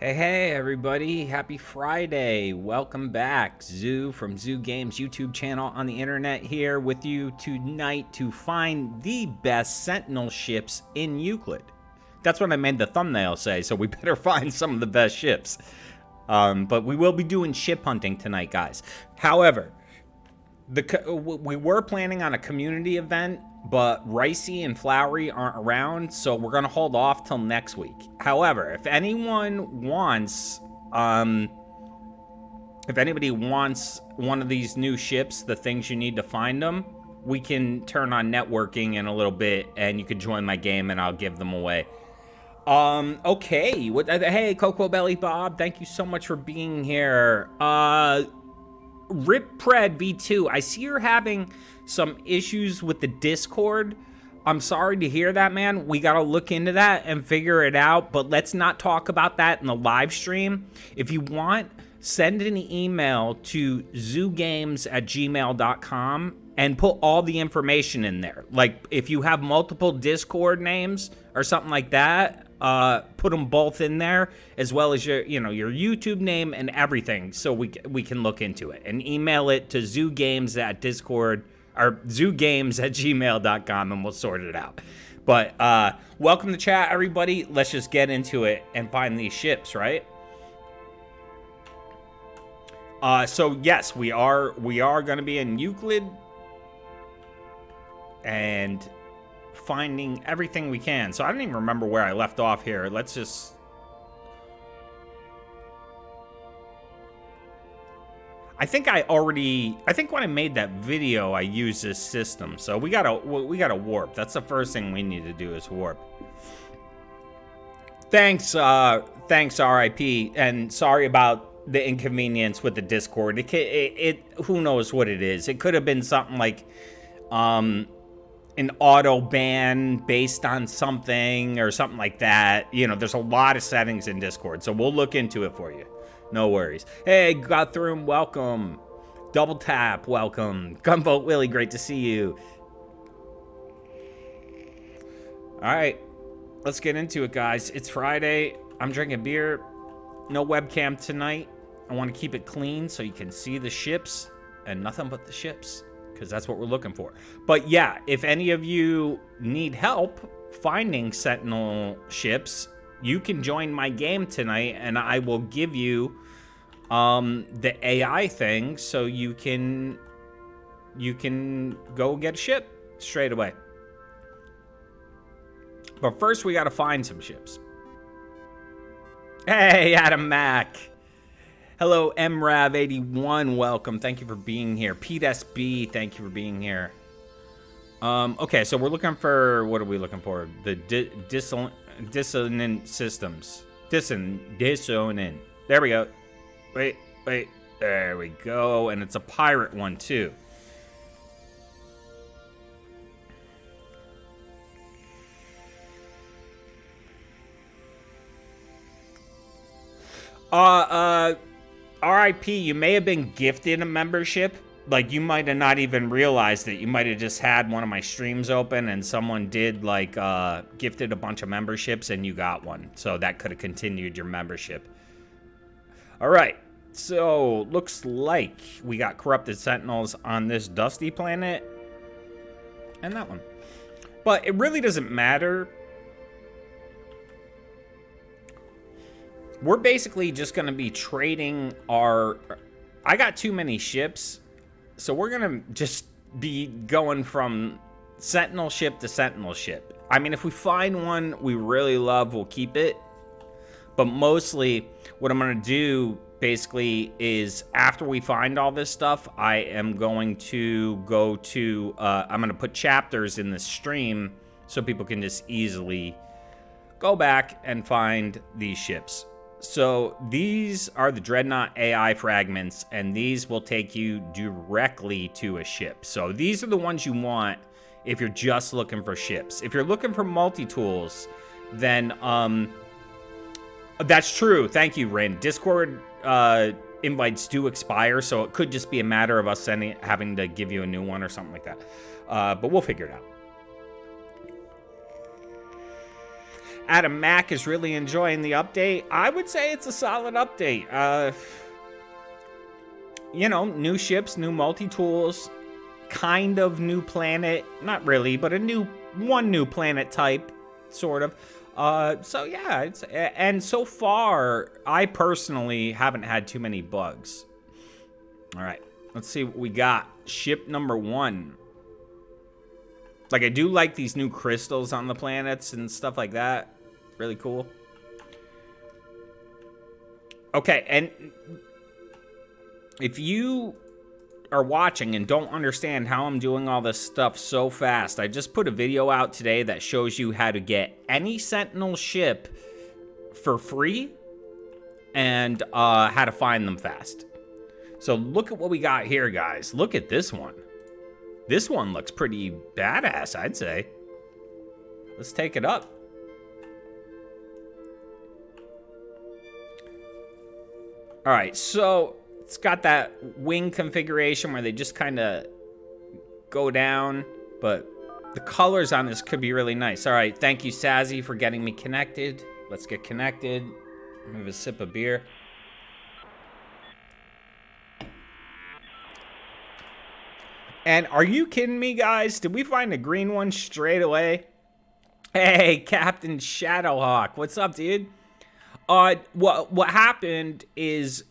Hey, everybody. Happy Friday. Welcome back. Xxiou from Xxiou Games YouTube channel on the internet here with you tonight to find the best Sentinel ships in Euclid. That's what I made the thumbnail say, so we better find some of the best ships. But we will be doing ship hunting tonight, guys. However, we were planning on a community event, but Ricey and Flowery aren't around, so we're gonna hold off till next week. However, if anyone wants, if anybody wants one of these new ships, the things you need to find them, we can turn on networking in a little bit, and you can join my game, and I'll give them away. Okay. Hey, Cocoa Belly Bob, thank you so much for being here. RipPred V2, I see you're having some issues with the Discord. I'm sorry to hear that, man. We gotta look into that and figure it out, but let's not talk about that in the live stream. If you want, send an email to xxiougames@gmail.com and put all the information in there. Like, if you have multiple Discord names or something like that, put them both in there, as well as your YouTube name and everything, so we can look into it. And email it to xxiougames@discord or xxiougames@gmail.com, and we'll sort it out. But welcome to chat, everybody. Let's just get into it and find these ships, right? So yes, we are going to be in Euclid and finding everything we can. So I don't even remember where I left off here. Let's just... I think when I made that video, I used this system. So we gotta warp. That's the first thing we need to do is warp. Thanks, RIP, and sorry about the inconvenience with the Discord. It who knows what it is. It could have been something like, an auto ban based on something or something like that. You know, there's a lot of settings in Discord, so we'll look into it for you. No worries. Hey, Guthrum, welcome. Double Tap, welcome. Gunboat Willie, great to see you. All right, let's get into it, guys. It's Friday. I'm drinking beer. No webcam tonight. I want to keep it clean so you can see the ships and nothing but the ships, because that's what we're looking for. But yeah, if any of you need help finding Sentinel ships, you can join my game tonight, and I will give you the AI thing, so you can go get a ship straight away. But first, we got to find some ships. Hey, Adam Mack. Hello, MRav81, welcome. Thank you for being here. Pete SB, thank you for being here. Okay, so we're looking for, what are we looking for? The dissonant systems. Dissonant. There we go. Wait. There we go. And it's a pirate one, too. RIP, you may have been gifted a membership. Like, you might have not even realized it. You might have just had one of my streams open and someone did, like, gifted a bunch of memberships and you got one. So that could have continued your membership. All right. So, looks like we got corrupted sentinels on this dusty planet. And that one. But it really doesn't matter. We're basically just going to be trading our... I got too many ships, so we're going to just be going from Sentinel ship to Sentinel ship. I mean, if we find one we really love, we'll keep it. But mostly, what I'm going to do, basically, is after we find all this stuff, I am going to go to... I'm going to put chapters in the stream so people can just easily go back and find these ships. So these are the Dreadnought AI fragments, and these will take you directly to a ship. So these are the ones you want if you're just looking for ships. If you're looking for multi-tools, then that's true. Thank you, Rin. Discord invites do expire, so it could just be a matter of us having to give you a new one or something like that. But we'll figure it out. Adam Mack is really enjoying the update. I would say it's a solid update. You know, new ships, new multi-tools, kind of new planet. Not really, but one new planet type, sort of. So yeah, and so far, I personally haven't had too many bugs. All right, let's see what we got. Ship number 1. Like, I do like these new crystals on the planets and stuff like that. Really cool. Okay, and if you are watching and don't understand how I'm doing all this stuff so fast, I just put a video out today that shows you how to get any Sentinel ship for free and how to find them fast. So look at what we got here, guys. Look at this one. This one looks pretty badass, I'd say. Let's take it up. All right, so it's got that wing configuration where they just kind of go down, but the colors on this could be really nice. All right, thank you, Sazzy, for getting me connected. Let's get connected. I'm gonna have a sip of beer. And are you kidding me, guys? Did we find a green one straight away? Hey, Captain Shadowhawk. What's up, dude? What happened is,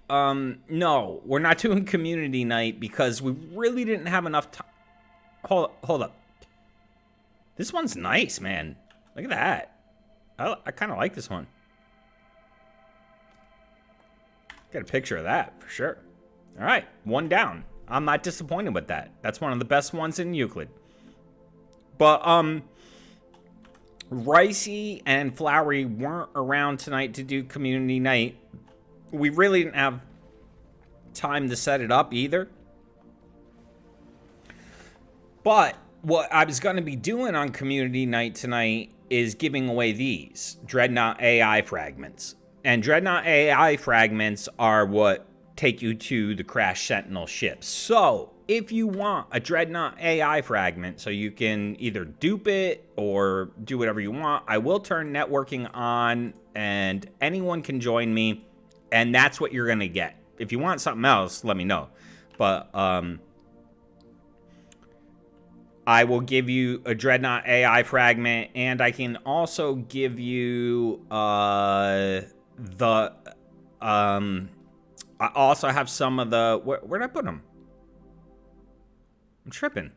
no, we're not doing community night because we really didn't have enough time. Hold up. This one's nice, man. Look at that. I kind of like this one. Got a picture of that, for sure. All right, 1 down. I'm not disappointed with that. That's one of the best ones in Euclid. But, Ricey and Flowery weren't around tonight to do community night. We really didn't have time to set it up either. But what I was going to be doing on community night tonight is giving away these Dreadnought AI fragments. And Dreadnought AI fragments are what take you to the Crash Sentinel ships. So if you want a Dreadnought AI fragment so you can either dupe it or do whatever you want, I will turn networking on and anyone can join me, and that's what you're gonna get. If you want something else, let me know. But I will give you a Dreadnought AI fragment, and I can also give you I also have some of the... Where'd I put them? I'm tripping.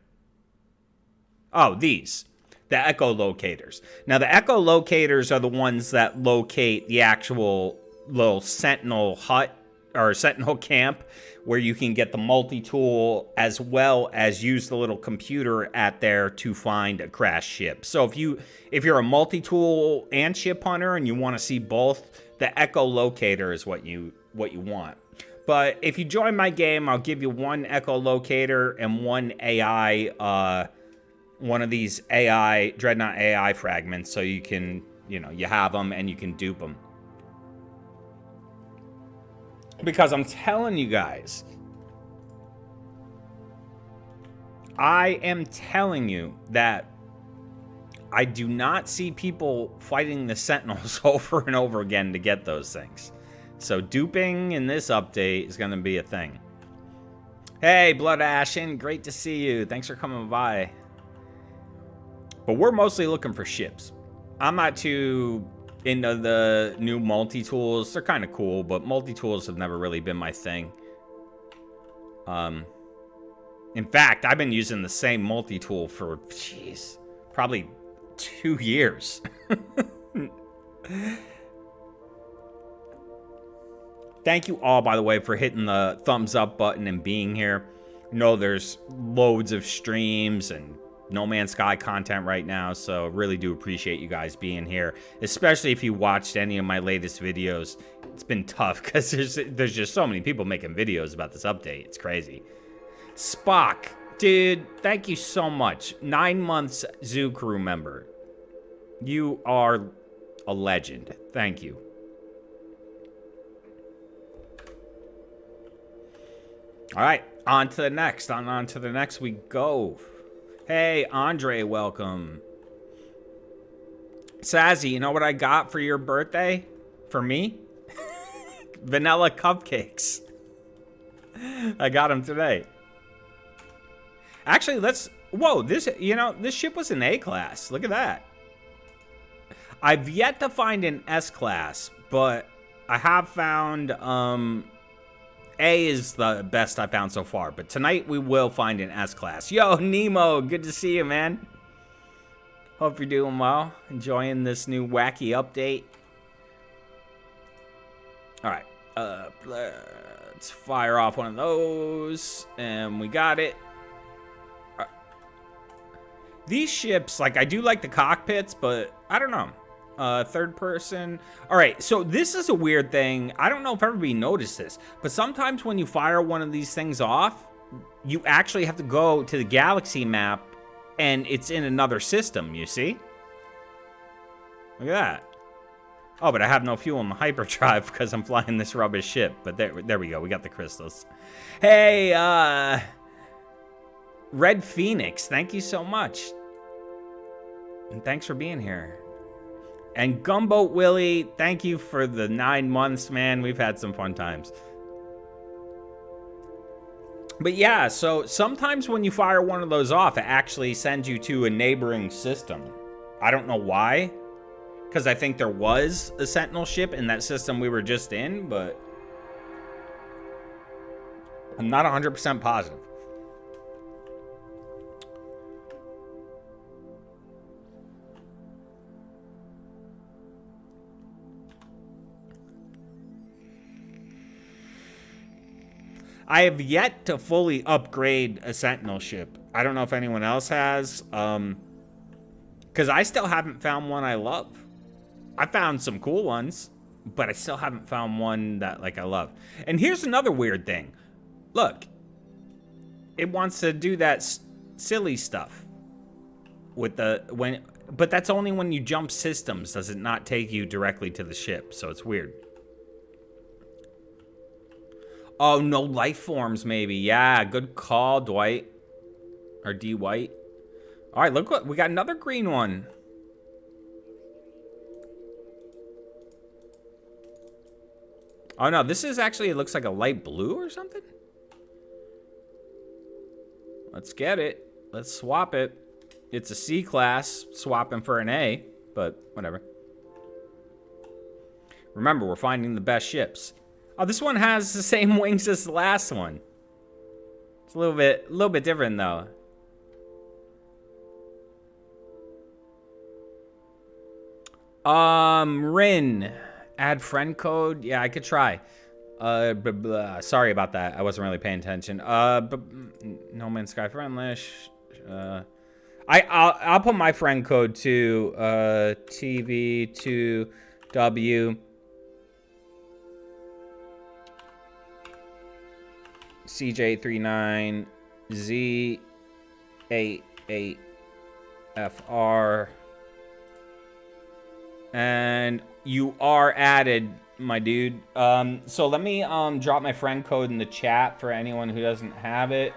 Oh, these. The echolocators. Now, the echolocators are the ones that locate the actual little Sentinel hut or Sentinel camp where you can get the multi-tool as well as use the little computer at there to find a crashed ship. So if you're a multi-tool and ship hunter and you want to see both, the echolocator is what you want. But if you join my game, I'll give you 1 echolocator and 1 AI, one of these AI, Dreadnought AI fragments, so you can, you have them and you can dupe them. Because I'm telling you guys, I am telling you that I do not see people fighting the Sentinels over and over again to get those things. So duping in this update is going to be a thing. Hey, Blood Ashen, great to see you. Thanks for coming by. But we're mostly looking for ships. I'm not too into the new multi-tools. They're kind of cool, but multi-tools have never really been my thing. In fact, I've been using the same multi-tool for, jeez, probably 2 years. Thank you all, by the way, for hitting the thumbs up button and being here. I know there's loads of streams and No Man's Sky content right now, so really do appreciate you guys being here, especially if you watched any of my latest videos. It's been tough because there's just so many people making videos about this update. It's crazy. Spock, dude, thank you so much. 9 months zoo crew member. You are a legend. Thank you. All right, on to the next. On to the next we go. Hey, Andre, welcome. Sazzy, you know what I got for your birthday? For me? Vanilla cupcakes. I got them today. Actually, let's... Whoa, this, you know, this ship was an A-class. Look at that. I've yet to find an S-class, but I have found... A is the best I found so far, but tonight we will find an S-class. Yo, Nemo, good to see you, man. Hope you're doing well. Enjoying this new wacky update. Alright, let's fire off one of those, and we got it. These ships, like, I do like the cockpits, but I don't know. Third person. All right, so this is a weird thing. I don't know if everybody noticed this, but sometimes when you fire one of these things off, you actually have to go to the galaxy map, and it's in another system, you see? Look at that. Oh, but I have no fuel in the hyperdrive because I'm flying this rubbish ship. But there we go. We got the crystals. Hey, Red Phoenix, thank you so much. And thanks for being here. And Gumboat Willie, thank you for the 9 months, man. We've had some fun times. But yeah, so sometimes when you fire one of those off, it actually sends you to a neighboring system. I don't know why. Because I think there was a Sentinel ship in that system we were just in, but I'm not 100% positive. I have yet to fully upgrade a Sentinel ship. I don't know if anyone else has. Because I still haven't found one I love. I found some cool ones, but I still haven't found one that, like, I love. And here's another weird thing. Look. It wants to do that silly stuff. With the... But that's only when you jump systems. Does it not take you directly to the ship? So it's weird. Oh, no life forms, maybe. Yeah, good call, Dwight. Or D. White. All right, look what... We got another green one. Oh, no, this is actually... It looks like a light blue or something? Let's get it. Let's swap it. It's a C class, swapping for an A. But, whatever. Remember, we're finding the best ships. Oh, this one has the same wings as the last one. It's a little bit different though. Rin, add friend code. Yeah, I could try. Blah, blah. Sorry about that. I wasn't really paying attention. No Man's Sky friendless. I'll put my friend code to TV2W. CJ39Z88FR. And you are added, my dude. So let me drop my friend code in the chat for anyone who doesn't have it.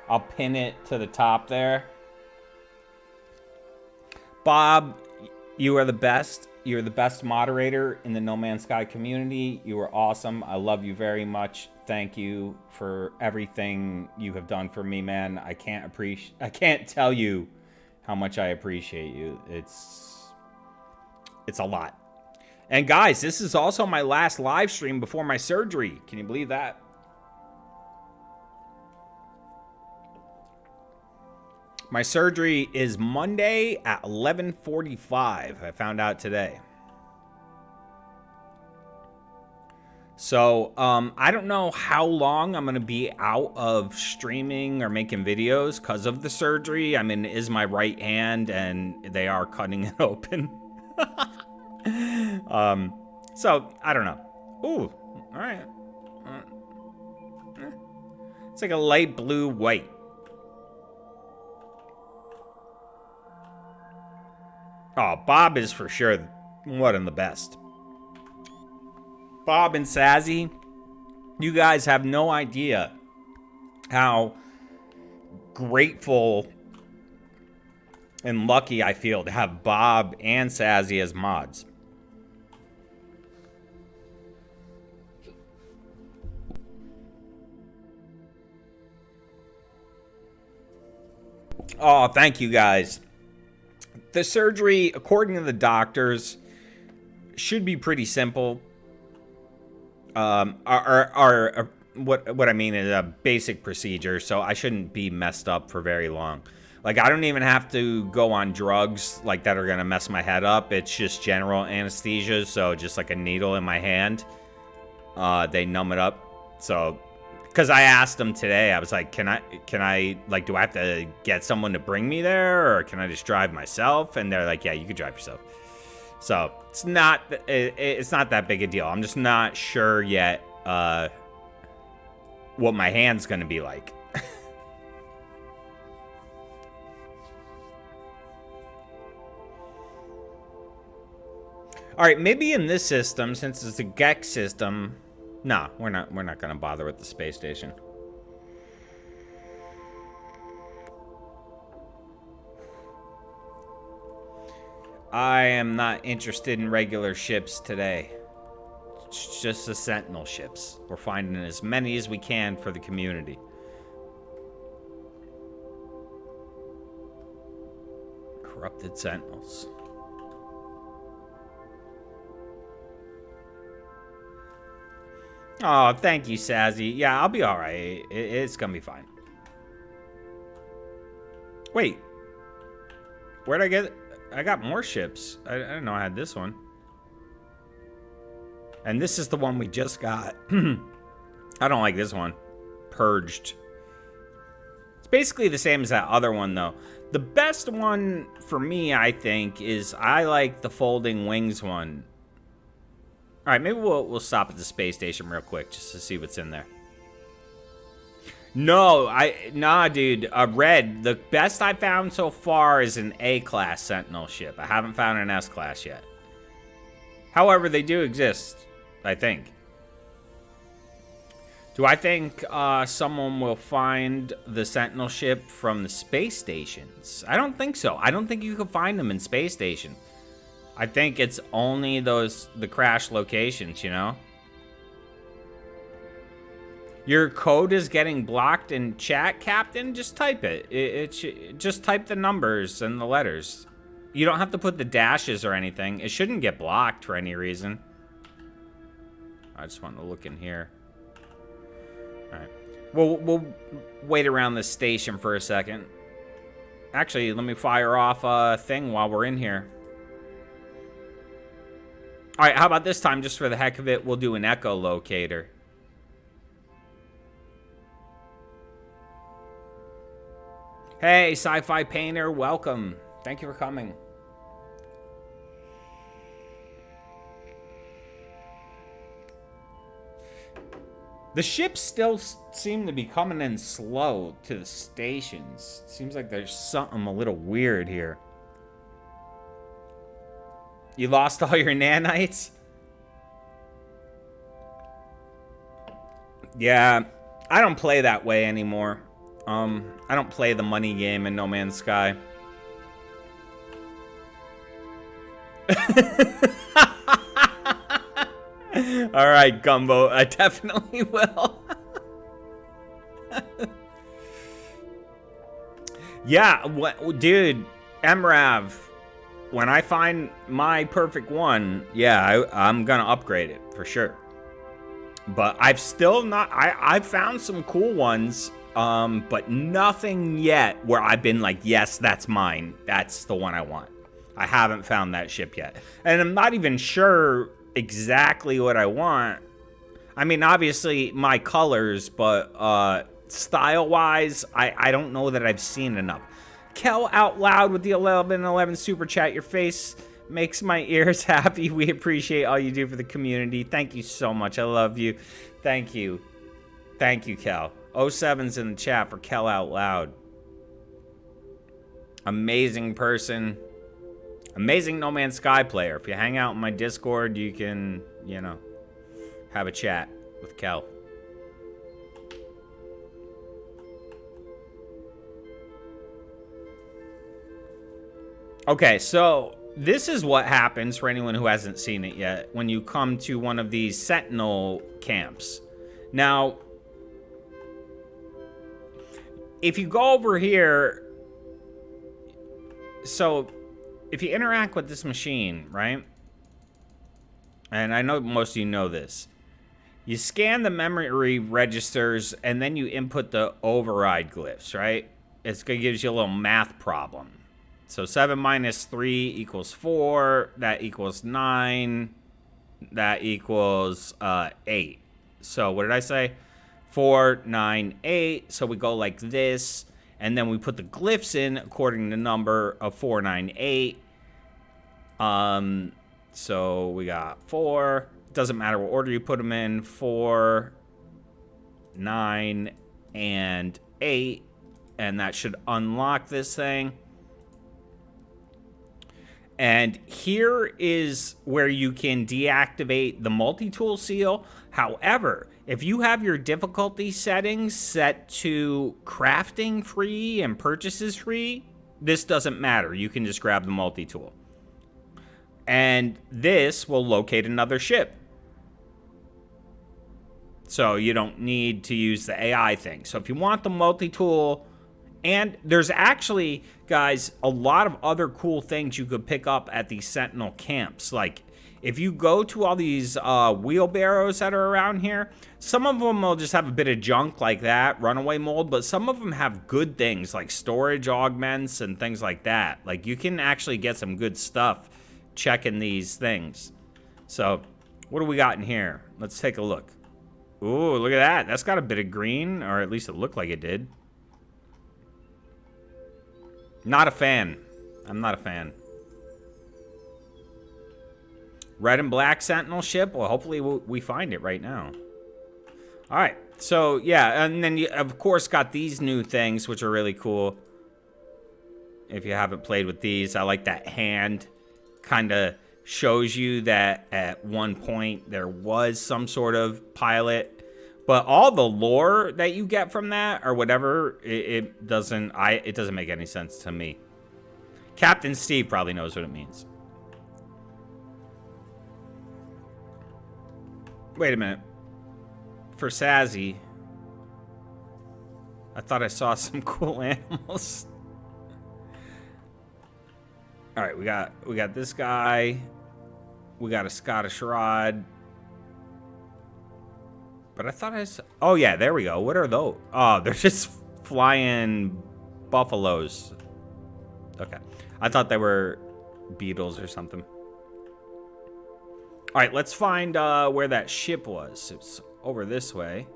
I'll pin it to the top there. Bob, you are the best. You're the best moderator in the No Man's Sky community. You are awesome. I love you very much. Thank you for everything you have done for me, man. I can't tell you how much I appreciate you. It's a lot. And guys, this is also my last live stream before my surgery. Can you believe that? My surgery is Monday at 11:45. I found out today. So, I don't know how long I'm going to be out of streaming or making videos because of the surgery. I mean, it is my right hand and they are cutting it open. So, I don't know. Ooh, all right. It's like a light blue white. Oh, Bob is for sure one of the best. Bob and Sazzy, you guys have no idea how grateful And lucky, I feel, to have Bob and Sazzy as mods. Oh, thank you guys. The surgery, according to the doctors, should be pretty simple. What I mean is a basic procedure, so I shouldn't be messed up for very long. Like, I don't even have to go on drugs like that are gonna mess my head up. It's just general anesthesia, so just like a needle in my hand. They numb it up. So, because I asked them today, I was like, can I, like, do I have to get someone to bring me there, or can I just drive myself? And they're like, yeah, you can drive yourself. So, it's not that big a deal. I'm just not sure yet what my hand's gonna be like. All right, maybe in this system, since it's a Gex system, no, we're not gonna bother with the space station. I am not interested in regular ships today. It's just the Sentinel ships. We're finding as many as we can for the community. Corrupted Sentinels. Oh, thank you, Sazzy. Yeah, I'll be alright. It's gonna be fine. Wait. Where'd I get it? I got more ships. I didn't know I had this one. And this is the one we just got. I don't like this one. Purged. It's basically the same as that other one, though. The best one for me, I think, is I like the folding wings one. All right, maybe we'll stop at the space station real quick just to see what's in there. No, nah, dude. Red. The best I found so far is an A-class Sentinel ship. I haven't found an S-class yet. However, they do exist, I think. Do I think someone will find the Sentinel ship from the space stations? I don't think so. I don't think you can find them in space station. I think it's only the crash locations, you know? Your code is getting blocked in chat, Captain? Just type it. Just type the numbers and the letters. You don't have to put the dashes or anything. It shouldn't get blocked for any reason. I just want to look in here. Alright. We'll wait around the station for a second. Actually, let me fire off a thing while we're in here. Alright, how about this time, just for the heck of it, we'll do an echolocator. Hey, Sci-Fi Painter, welcome. Thank you for coming. The ships still seem to be coming in slow to the stations. Seems like there's something a little weird here. You lost all your nanites? Yeah, I don't play that way anymore. I don't play the money game in No Man's Sky. Alright, Gumbo, I definitely will. Yeah, dude, MRAV, when I find my perfect one, yeah, I'm gonna upgrade it, for sure. But I've still not, I've found some cool ones, but nothing yet where I've been like, yes, that's mine. That's the one I want. I haven't found that ship yet. And I'm not even sure exactly what I want. I mean, obviously my colors, but style-wise, I don't know that I've seen enough. Kel out loud with the 1111 super chat. Your face makes my ears happy. We appreciate all you do for the community. Thank you so much. I love you. Thank you. Thank you, Kel. 07's in the chat for Kel out loud. Amazing person. Amazing No Man's Sky player. If you hang out in my Discord, you can, you know, have a chat with Kel. Okay, so this is what happens for anyone who hasn't seen it yet when you come to one of these Sentinel camps. Now, if you go over here, so if you interact with this machine, right? And I know most of you know this. You scan the memory registers and then you input the override glyphs, right? It gives you a little math problem. So 7 minus 3 equals 4. That equals 9. That equals 8. So what did I say? 4, 9, 8. So we go like this. And then we put the glyphs in according to the number of 4, 9, 8. So we got 4. Doesn't matter what order you put them in. 4, 9, and 8. And that should unlock this thing. And here is where you can deactivate the multi-tool seal. However, if you have your difficulty settings set to crafting free and purchases free, this doesn't matter. You can just grab the multi-tool. And this will locate another ship. So you don't need to use the AI thing. So if you want the multi-tool, and there's actually, guys, a lot of other cool things you could pick up at these Sentinel camps. Like, if you go to all these wheelbarrows that are around here, some of them will just have a bit of junk like that, runaway mold, but some of them have good things like storage augments and things like that. Like, you can actually get some good stuff checking these things. So, what do we got in here? Let's take a look. Ooh, look at that. That's got a bit of green, or at least it looked like it did. Not a fan. I'm not a fan. Red and black Sentinel ship. Well, hopefully we find it right now. All right. So, yeah. And then you, of course, got these new things, which are really cool. If you haven't played with these, I like that hand. Kind of shows you that at one point there was some sort of pilot. But all the lore that you get from that, or whatever, it doesn't make any sense to me. Captain Steve probably knows what it means. Wait a minute. For Sazzy, I thought I saw some cool animals. All right, we got this guy. We got a Scottish rod. But I thought I saw... Oh, yeah, there we go. What are those? Oh, they're just flying buffaloes. Okay. I thought they were beetles or something. All right, let's find where that ship was. It's over this way.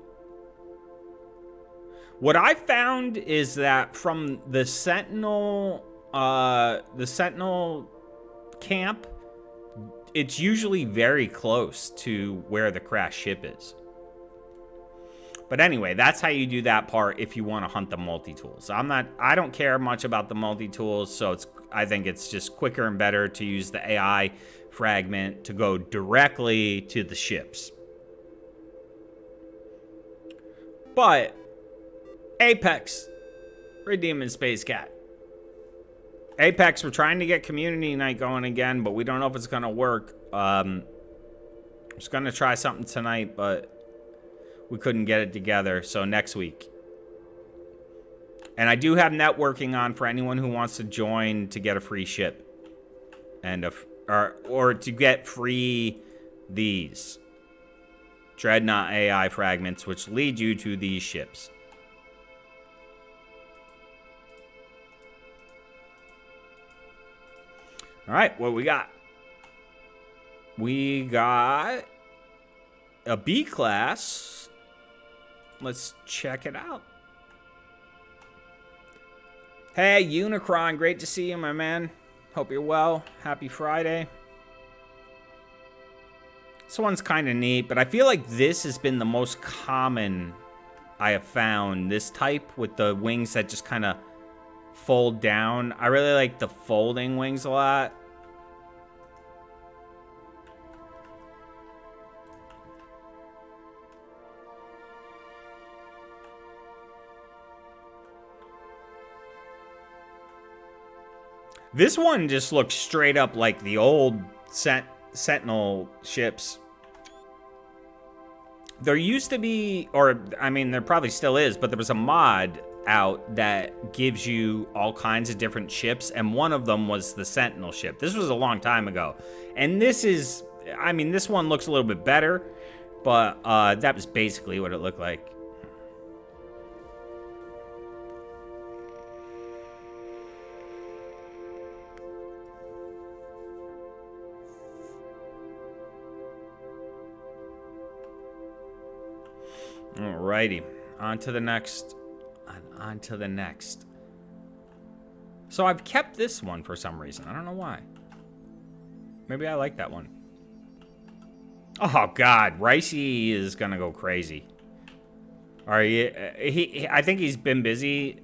What I found is that from the Sentinel camp, it's usually very close to where the crashed ship is. But anyway, that's how you do that part if you want to hunt the multi-tools. I don't care much about the multi-tools, so I think it's just quicker and better to use the AI fragment to go directly to the ships. But Apex, Redeeming Space Cat. Apex, we're trying to get community night going again, but we don't know if it's gonna work. Just gonna try something tonight, but we couldn't get it together, so next week. And I do have networking on for anyone who wants to join to get a free ship. And or to get free these Dreadnought AI fragments, which lead you to these ships. All right, what we got? We got a B class. Let's check it out. Hey, Unicron, great to see you, my man. Hope you're well. Happy Friday. This one's kind of neat, but I feel like this has been the most common I have found. This type with the wings that just kind of fold down. I really like the folding wings a lot. This one just looks straight up like the old Sentinel ships. There used to be, or I mean, there probably still is, but there was a mod out that gives you all kinds of different ships, and one of them was the Sentinel ship. This was a long time ago. And this is, I mean, this one looks a little bit better, but that was basically what it looked like. Alrighty, on to the next. On to the next. So I've kept this one for some reason. I don't know why. Maybe I like that one. Oh God, Ricey is gonna go crazy. I think he's been busy.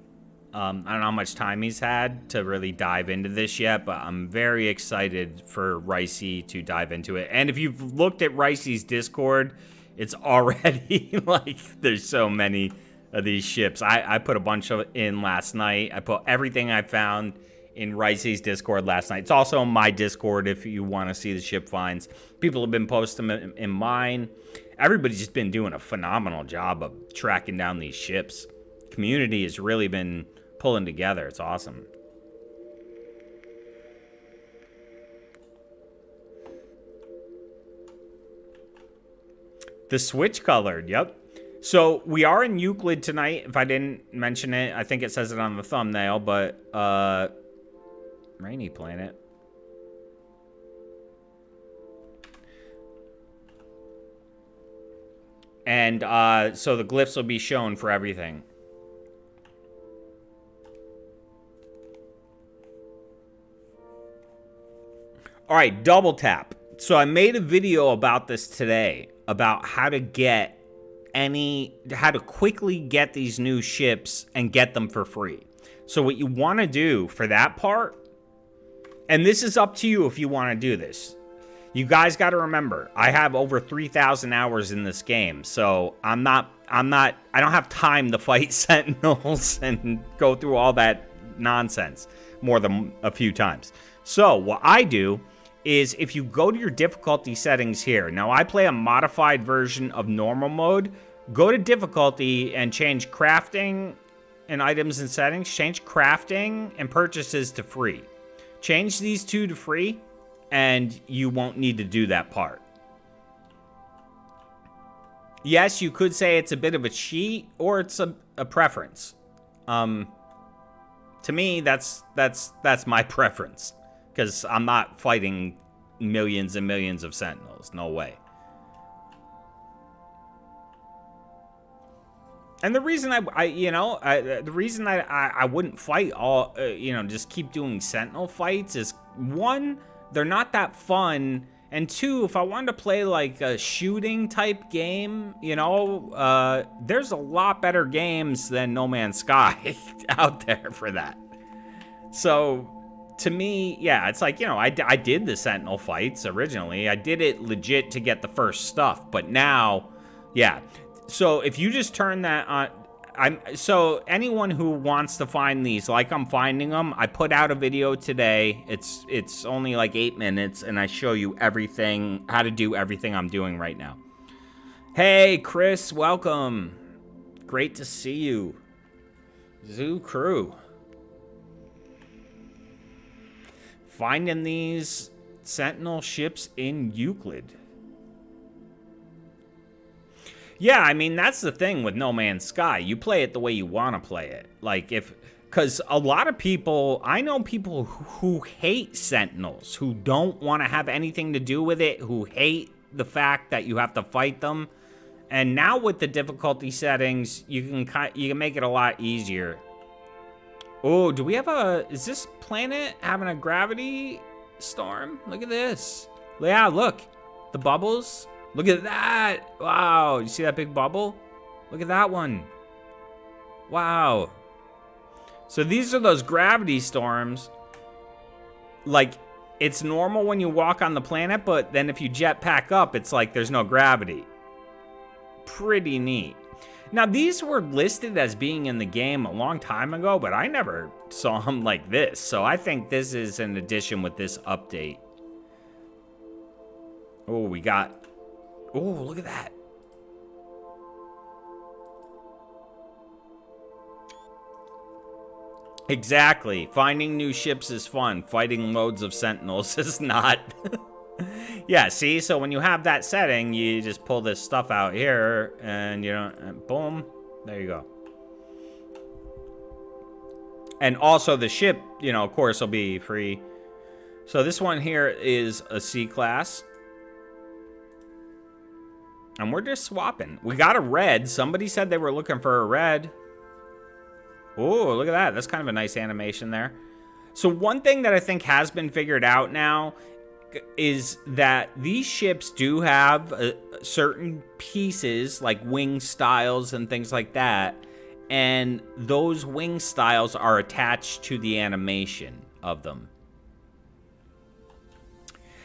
I don't know how much time he's had to really dive into this yet, but I'm very excited for Ricey to dive into it. And if you've looked at Ricey's Discord, it's already like there's so many of these ships. I put a bunch of in last night. I put everything I found in Ricey's Discord last night. It's also my Discord if you want to see the ship finds. People have been posting them in mine. Everybody's just been doing a phenomenal job of tracking down these ships. Community has really been pulling together. It's awesome. The switch colored, yep. So we are in Euclid tonight. If I didn't mention it, I think it says it on the thumbnail, but rainy planet. And so the glyphs will be shown for everything. All right, double tap. So I made a video about this today, about how to quickly get these new ships and get them for free. So what you want to do for that part, and this is up to you if you want to do this. You guys got to remember, I have over 3,000 hours in this game, so I don't have time to fight Sentinels and go through all that nonsense more than a few times. So what I do is if you go to your difficulty settings here. Now, I play a modified version of normal mode. Go to difficulty and change crafting and items and settings. Change crafting and purchases to free. Change these two to free, and you won't need to do that part. Yes, you could say it's a bit of a cheat, or it's a preference. To me, that's my preference. Because I'm not fighting millions and millions of Sentinels. No way. And the reason the reason I wouldn't fight all, just keep doing Sentinel fights is, one, they're not that fun. And two, if I wanted to play like a shooting type game, there's a lot better games than No Man's Sky out there for that. So, to me, yeah, it's like, I did the Sentinel fights originally. I did it legit to get the first stuff, but now, yeah. So if you just turn that on, so anyone who wants to find these, like I'm finding them, I put out a video today. It's only like 8 minutes, and I show you everything, how to do everything I'm doing right now. Hey, Chris, welcome. Great to see you. Zoo crew. Finding these Sentinel ships in Euclid. Yeah, I mean, that's the thing with No Man's Sky. You play it the way you want to play it. Like, because a lot of people, I know people who hate Sentinels, who don't want to have anything to do with it, who hate the fact that you have to fight them. And now with the difficulty settings, you can make it a lot easier. Oh, do we have is this planet having a gravity storm? Look at this. Yeah, look. The bubbles. Look at that. Wow. You see that big bubble? Look at that one. Wow. So these are those gravity storms. Like, it's normal when you walk on the planet, but then if you jetpack up, it's like there's no gravity. Pretty neat. Now, these were listed as being in the game a long time ago, but I never saw them like this. So I think this is an addition with this update. Oh, we got... Oh, look at that. Exactly. Finding new ships is fun. Fighting loads of sentinels is not. Yeah, see? So when you have that setting, you just pull this stuff out here, and you know, and boom. There you go. And also the ship, you know, of course, will be free. So this one here is a C-class. And we're just swapping. We got a red. Somebody said they were looking for a red. Oh, look at that. That's kind of a nice animation there. So one thing that I think has been figured out now is that these ships do have certain pieces like wing styles and things like that. And those wing styles are attached to the animation of them.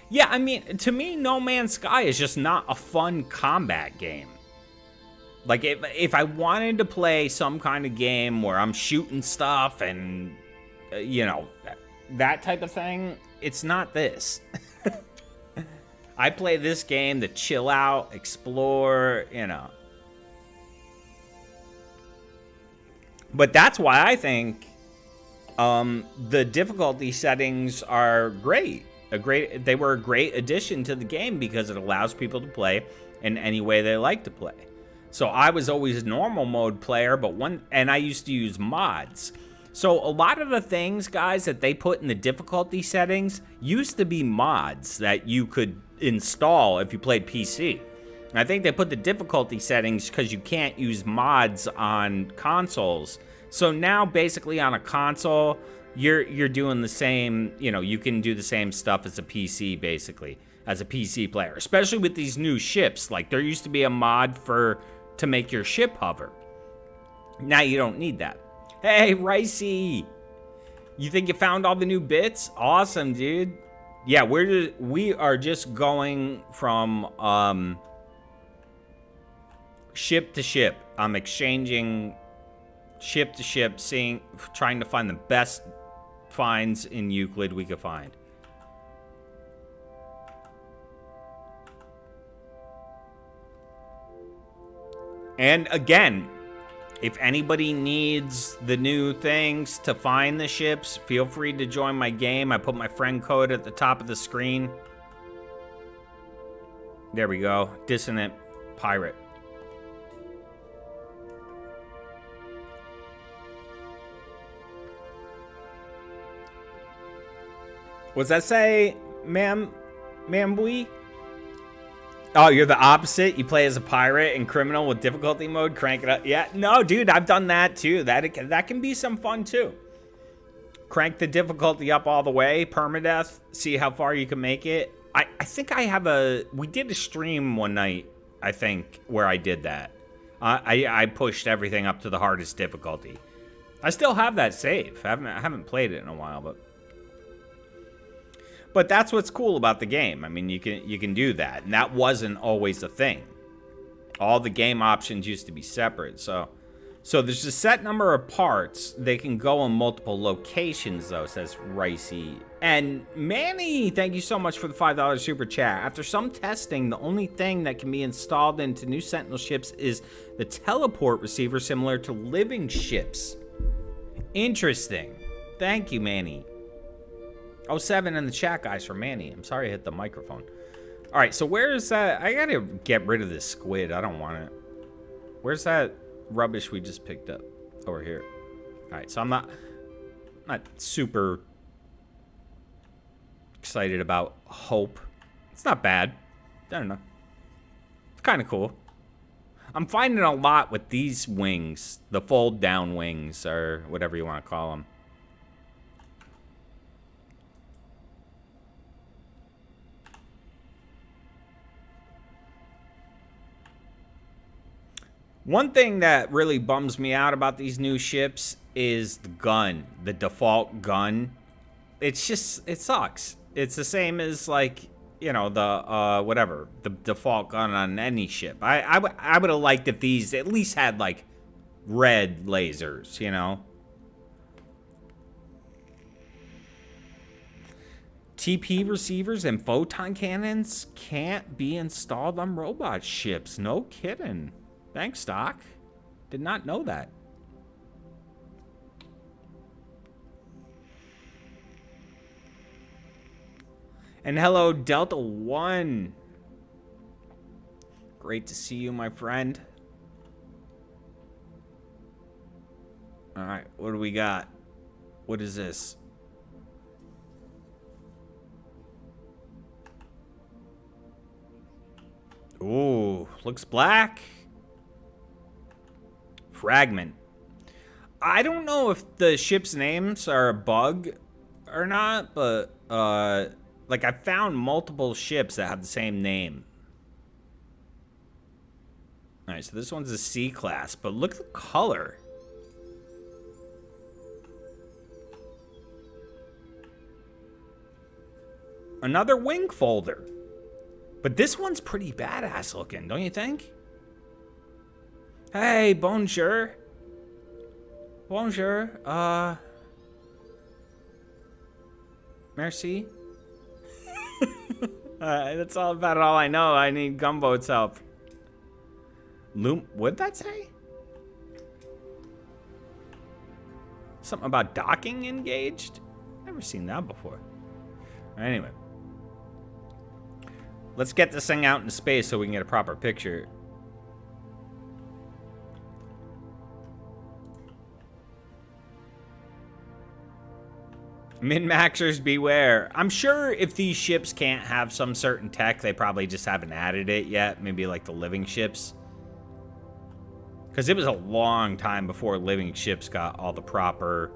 Yeah, I mean, to me, No Man's Sky is just not a fun combat game. Like, if I wanted to play some kind of game where I'm shooting stuff and, you know, that type of thing, it's not this. I play this game to chill out, explore, you know. But that's why I think the difficulty settings are great. They were a great addition to the game because it allows people to play in any way they like to play. So I was always a normal mode player, and I used to use mods. So a lot of the things, guys, that they put in the difficulty settings used to be mods that you could install if you played PC. And I think they put the difficulty settings because you can't use mods on consoles. So now basically on a console, you're doing the same, you know, you can do the same stuff as a PC basically, as a PC player, especially with these new ships. Like there used to be a mod to make your ship hover. Now you don't need that. Hey, Ricey, you think you found all the new bits? Awesome, dude. Yeah, we are just going from ship to ship. I'm exchanging ship to ship, trying to find the best finds in Euclid we could find. And again, if anybody needs the new things to find the ships, feel free to join my game. I put my friend code at the top of the screen. There we go. Dissonant Pirate. What's that say, ma'am boy? Oh, you're the opposite? You play as a pirate and criminal with difficulty mode? Crank it up. Yeah, no, dude, I've done that too. That can be some fun too. Crank the difficulty up all the way, permadeath, see how far you can make it. I think we did a stream one night, I think, where I did that. I pushed everything up to the hardest difficulty. I still have that save. I haven't played it in a while, But that's what's cool about the game. I mean, you can do that, and that wasn't always a thing. All the game options used to be separate. So there's a set number of parts. They can go in multiple locations, though, says Ricey. And Manny, thank you so much for the $5 super chat. After some testing, the only thing that can be installed into new Sentinel ships is the teleport receiver, similar to living ships. Interesting. Thank you, Manny. 07 in the chat, guys, for Manny. I'm sorry I hit the microphone. All right, so where is that? I gotta get rid of this squid. I don't want it. Where's that rubbish we just picked up? Over here. All right, so I'm not super excited about Hope. It's not bad. I don't know. It's kind of cool. I'm finding a lot with these wings, the fold down wings, or whatever you want to call them. One thing that really bums me out about these new ships is the gun, the default gun. It's just, it sucks. It's the same as, like, you know, the, whatever, the default gun on any ship. I would have liked if these at least had, like, red lasers, you know? TP receivers and photon cannons can't be installed on robot ships. No kidding. Thanks, Doc. Did not know that. And hello, Delta 1. Great to see you, my friend. Alright, what do we got? What is this? Ooh, looks black. Fragment. I don't know if the ship's names are a bug or not, but, like, I found multiple ships that have the same name. Alright, so this one's a C class, but look at the color. Another wing folder. But this one's pretty badass looking, don't you think? Hey, bonjour. Bonjour. Merci. That's all about all I know. I need Gumboat's help. What'd that say? Something about docking engaged? Never seen that before. Anyway. Let's get this thing out in space so we can get a proper picture. Min-maxers beware. I'm sure if these ships can't have some certain tech, they probably just haven't added it yet. Maybe like the living ships. Because it was a long time before living ships got all the proper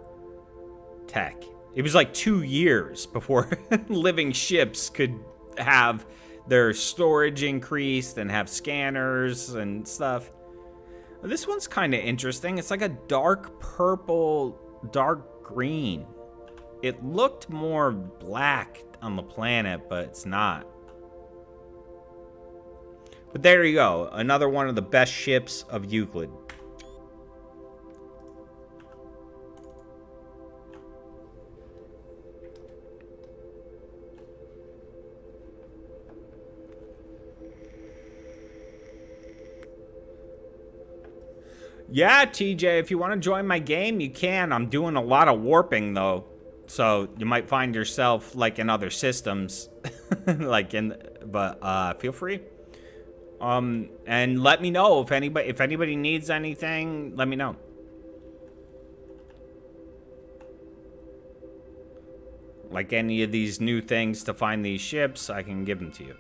tech. It was like 2 years before living ships could have their storage increased and have scanners and stuff. This one's kind of interesting. It's like a dark purple, dark green. It looked more black on the planet, but it's not. But there you go. Another one of the best ships of Euclid. Yeah, TJ, if you want to join my game, you can. I'm doing a lot of warping, though. So you might find yourself, like, in other systems. But feel free. And let me know if anybody needs anything, let me know. Like any of these new things to find these ships, I can give them to you.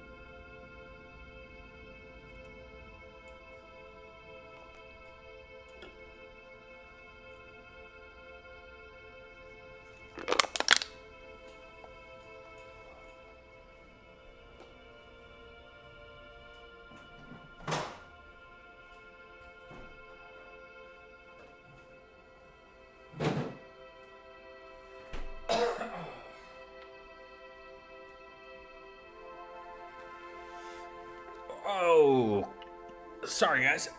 Oh, sorry guys.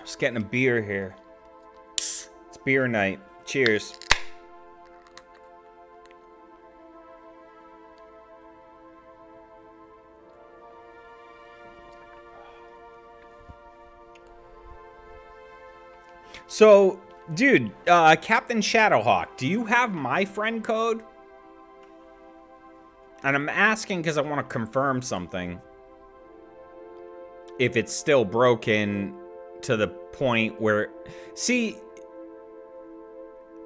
Just getting a beer here. It's beer night. Cheers. So, dude, Captain Shadowhawk, do you have my friend code? And I'm asking because I want to confirm something. If it's still broken to the point where... See,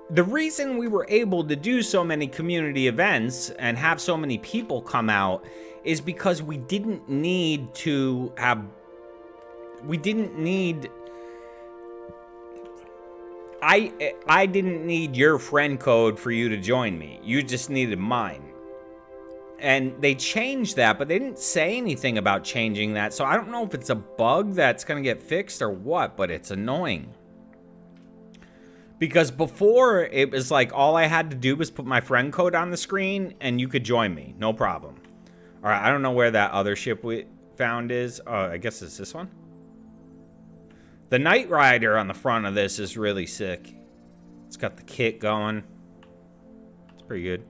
the reason we were able to do so many community events and have so many people come out is because we didn't need to have... We didn't need... I didn't need your friend code for you to join me. You just needed mine. And they changed that, but they didn't say anything about changing that. So I don't know if it's a bug that's going to get fixed or what, but it's annoying. Because before, it was like all I had to do was put my friend code on the screen and you could join me. No problem. All right, I don't know where that other ship we found is. Oh, I guess it's this one. The Knight Rider on the front of this is really sick. It's got the kit going. It's pretty good.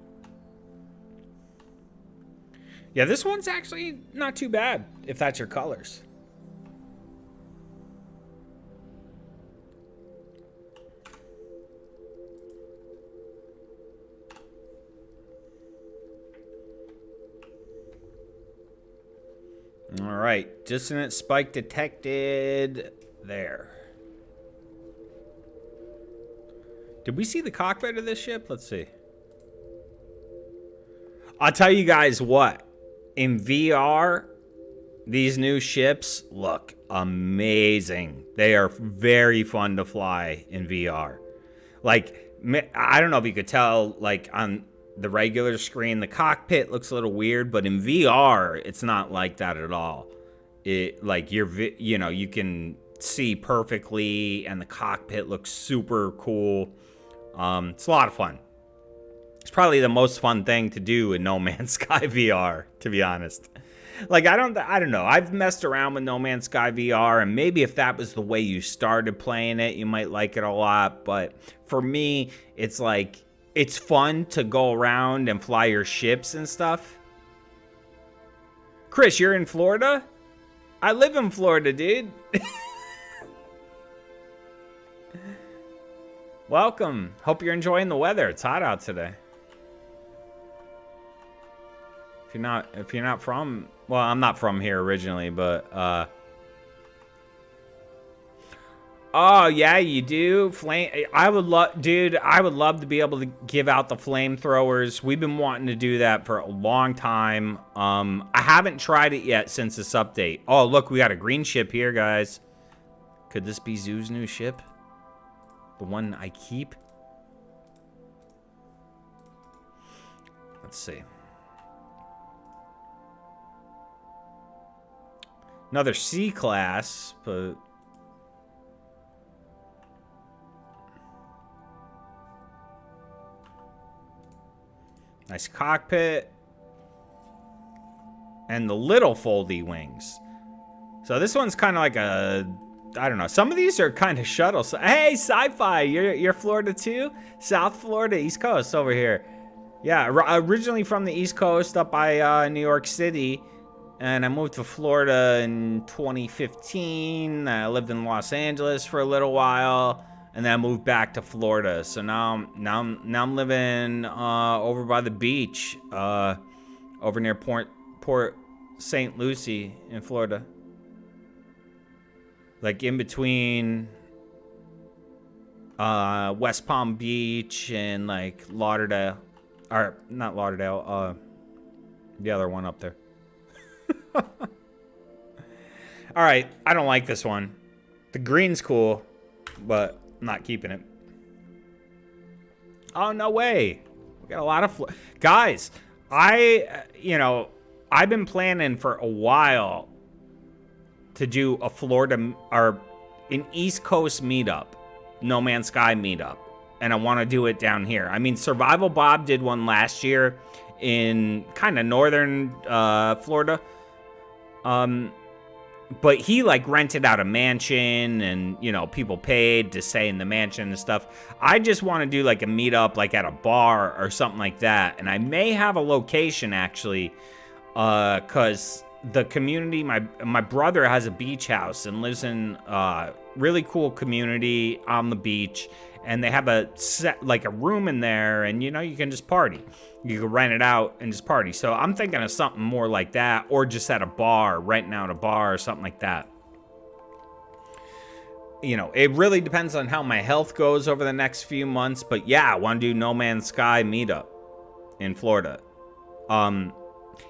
Yeah, this one's actually not too bad, if that's your colors. All right, dissonant spike detected there. Did we see the cockpit of this ship? Let's see. I'll tell you guys what. In VR, these new ships look amazing. They are very fun to fly in VR. Like, I don't know if you could tell, like, on the regular screen, the cockpit looks a little weird, but in VR, it's not like that at all. It, like, you know, you can see perfectly, and the cockpit looks super cool. It's a lot of fun. It's probably the most fun thing to do in No Man's Sky VR, to be honest. Like, I don't know. I've messed around with No Man's Sky VR, and maybe if that was the way you started playing it, you might like it a lot. But for me, it's like, it's fun to go around and fly your ships and stuff. Chris, you're in Florida? I live in Florida, dude. Welcome. Hope you're enjoying the weather. It's hot out today. If you're not from, well, I'm not from here originally, but oh yeah, you do. Flame. I would love, dude. I would love to be able to give out the flamethrowers. We've been wanting to do that for a long time. I haven't tried it yet since this update. Oh, look, we got a green ship here, guys. Could this be Xxiou's new ship? The one I keep? Let's see. Another C-class, but... nice cockpit. And the little foldy wings. So this one's kind of like a... I don't know. Some of these are kind of shuttles. So, hey, Sci-Fi, you're Florida too? South Florida, East Coast over here. Yeah, originally from the East Coast up by New York City. And I moved to Florida in 2015. I lived in Los Angeles for a little while. And then I moved back to Florida. So now I'm living over by the beach. Over near Port St. Lucie in Florida. Like in between West Palm Beach and like Lauderdale. Or not Lauderdale, the other one up there. Alright, I don't like this one. The green's cool, but I'm not keeping it. Oh, no way. We got a lot of... guys, I've been planning for a while to do a Florida or an East Coast meetup, No Man's Sky meetup, and I want to do it down here. I mean, Survival Bob did one last year in kind of northern Florida, but he like rented out a mansion, and people paid to stay in the mansion and stuff. I just want to do like a meetup, like at a bar or something like that, and I may have a location actually, because the community, my brother has a beach house and lives in really cool community on the beach, and they have a room in there, and you can just party. You can rent it out and just party. So I'm thinking of something more like that, or just at a bar, renting out a bar or something like that. It really depends on how my health goes over the next few months, but yeah, I want to do No Man's Sky meetup in Florida.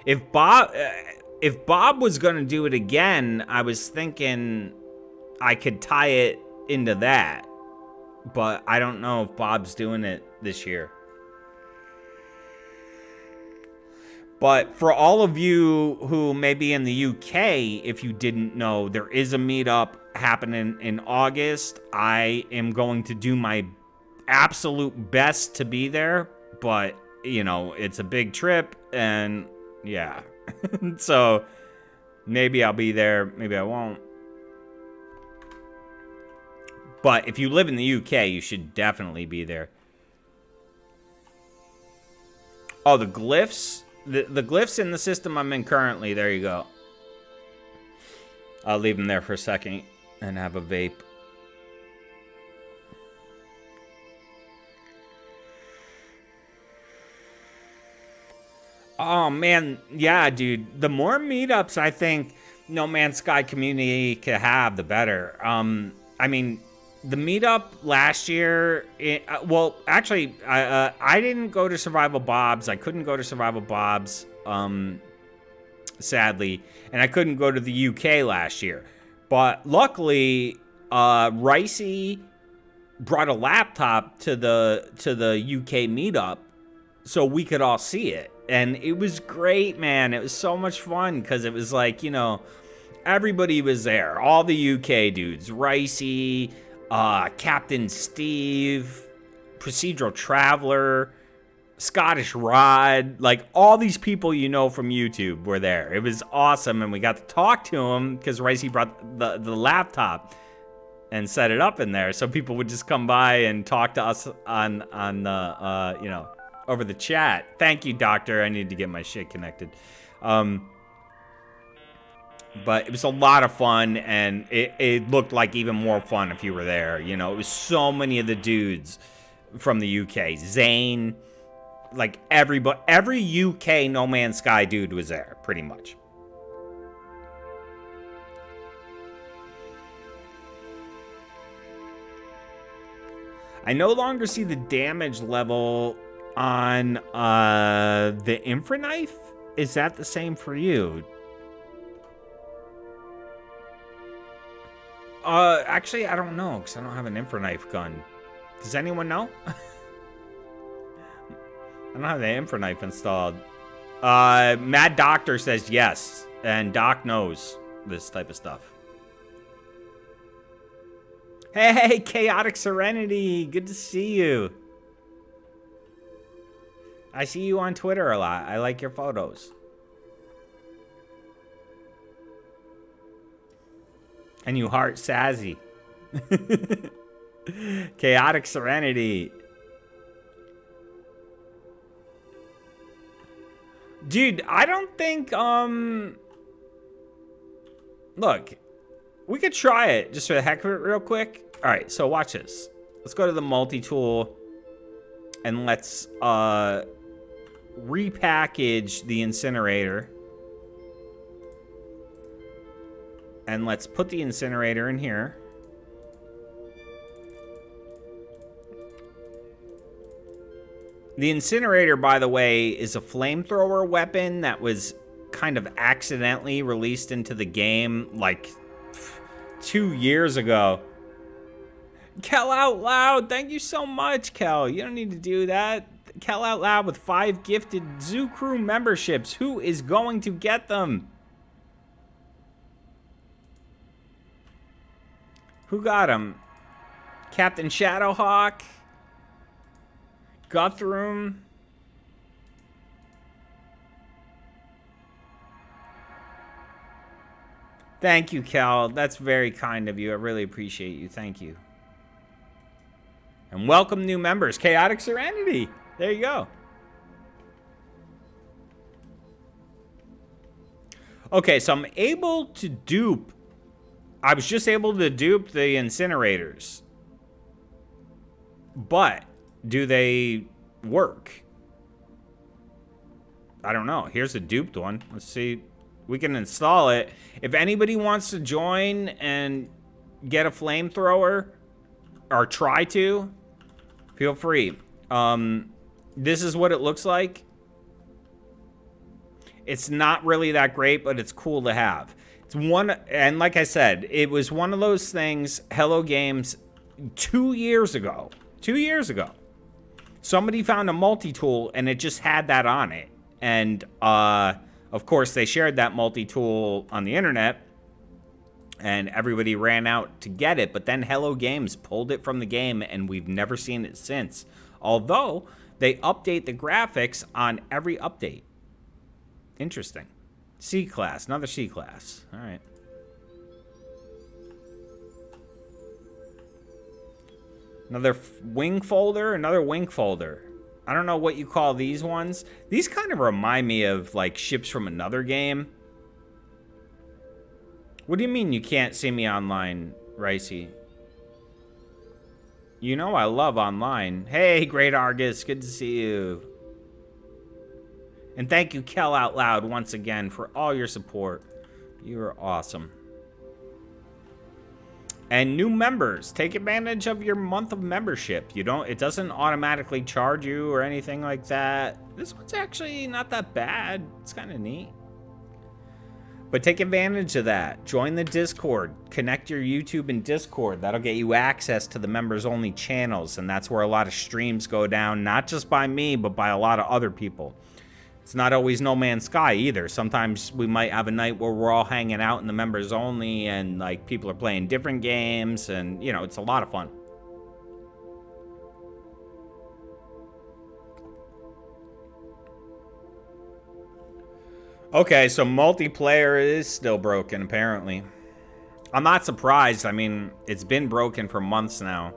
If Bob was going to do it again, I was thinking I could tie it into that. But I don't know if Bob's doing it this year. But for all of you who may be in the UK, if you didn't know, there is a meetup happening in August. I am going to do my absolute best to be there. But, it's a big trip. And, yeah, So maybe I'll be there, maybe I won't. But if you live in the UK, you should definitely be there. Oh, the glyphs? The glyphs in the system I'm in currently, there you go. I'll leave them there for a second and have a vape. Oh, man. Yeah, dude. The more meetups I think No Man's Sky community can have, the better. I mean, the meetup last year... well, actually, I didn't go to Survival Bob's. I couldn't go to Survival Bob's, sadly. And I couldn't go to the UK last year. But luckily, Ricey brought a laptop to the UK meetup so we could all see it. And it was great, man. It was so much fun because it was like, you know, everybody was there. All the UK dudes. Ricey, Captain Steve, Procedural Traveler, Scottish Rod. Like, all these people you know from YouTube were there. It was awesome. And we got to talk to them because Ricey brought the laptop and set it up in there. So people would just come by and talk to us on the, you know, over the chat. Thank you, Doctor. I need to get my shit connected. But it was a lot of fun, and it looked like even more fun if you were there. You know, it was so many of the dudes from the UK. Zane, like everybody, every UK No Man's Sky dude was there, pretty much. I no longer see the damage level on the infra knife. Is that the same for you? Actually, I don't know, because I don't have an infra knife gun. Does anyone know? I don't have the infra knife installed. Mad Doctor says yes, and Doc knows this type of stuff. Hey, Chaotic Serenity, good to see you. I see you on Twitter a lot. I like your photos. And you heart Sassy. Chaotic Serenity. Dude, I don't think, look, we could try it just for the heck of it real quick. All right, so watch this. Let's go to the multi-tool and let's, repackage the incinerator. And let's put the incinerator in here. The incinerator, by the way, is a flamethrower weapon that was kind of accidentally released into the game like 2 years ago. Kel Out Loud, thank you so much, Kel. You don't need to do that. Kel Out Loud with 5 gifted Zoo Crew memberships. Who is going to get them? Who got them? Captain Shadowhawk? Guthrum? Thank you, Kel. That's very kind of you. I really appreciate you. Thank you. And welcome new members. Chaotic Serenity. There you go. Okay, so I'm able to dupe. I was just able to dupe the incinerators. But do they work? I don't know. Here's a duped one. Let's see. We can install it. If anybody wants to join and get a flamethrower or try to, feel free. This is what it looks like. It's not really that great, but it's cool to have. It's one, and like I said, it was one of those things, Hello Games, 2 years ago. 2 years ago. Somebody found a multi-tool, and it just had that on it. And, of course, they shared that multi-tool on the internet, and everybody ran out to get it. But then Hello Games pulled it from the game, and we've never seen it since. Although, they update the graphics on every update. Interesting. C class. Another C class. All right. Another wing folder. Another wing folder. I don't know what you call these ones. These kind of remind me of, like, ships from another game. What do you mean you can't see me online, Ricey? You know I love online. Hey, Great Argus. Good to see you. And thank you, Kel Out Loud, once again, for all your support. You are awesome. And new members, take advantage of your month of membership. It doesn't automatically charge you or anything like that. This one's actually not that bad. It's kind of neat. But take advantage of that. Join the Discord. Connect your YouTube and Discord. That'll get you access to the members only channels. And that's where a lot of streams go down. Not just by me, but by a lot of other people. It's not always No Man's Sky either. Sometimes we might have a night where we're all hanging out in the members only and like people are playing different games and, you know, it's a lot of fun. Okay, so multiplayer is still broken apparently. I'm not surprised. I mean, it's been broken for months now.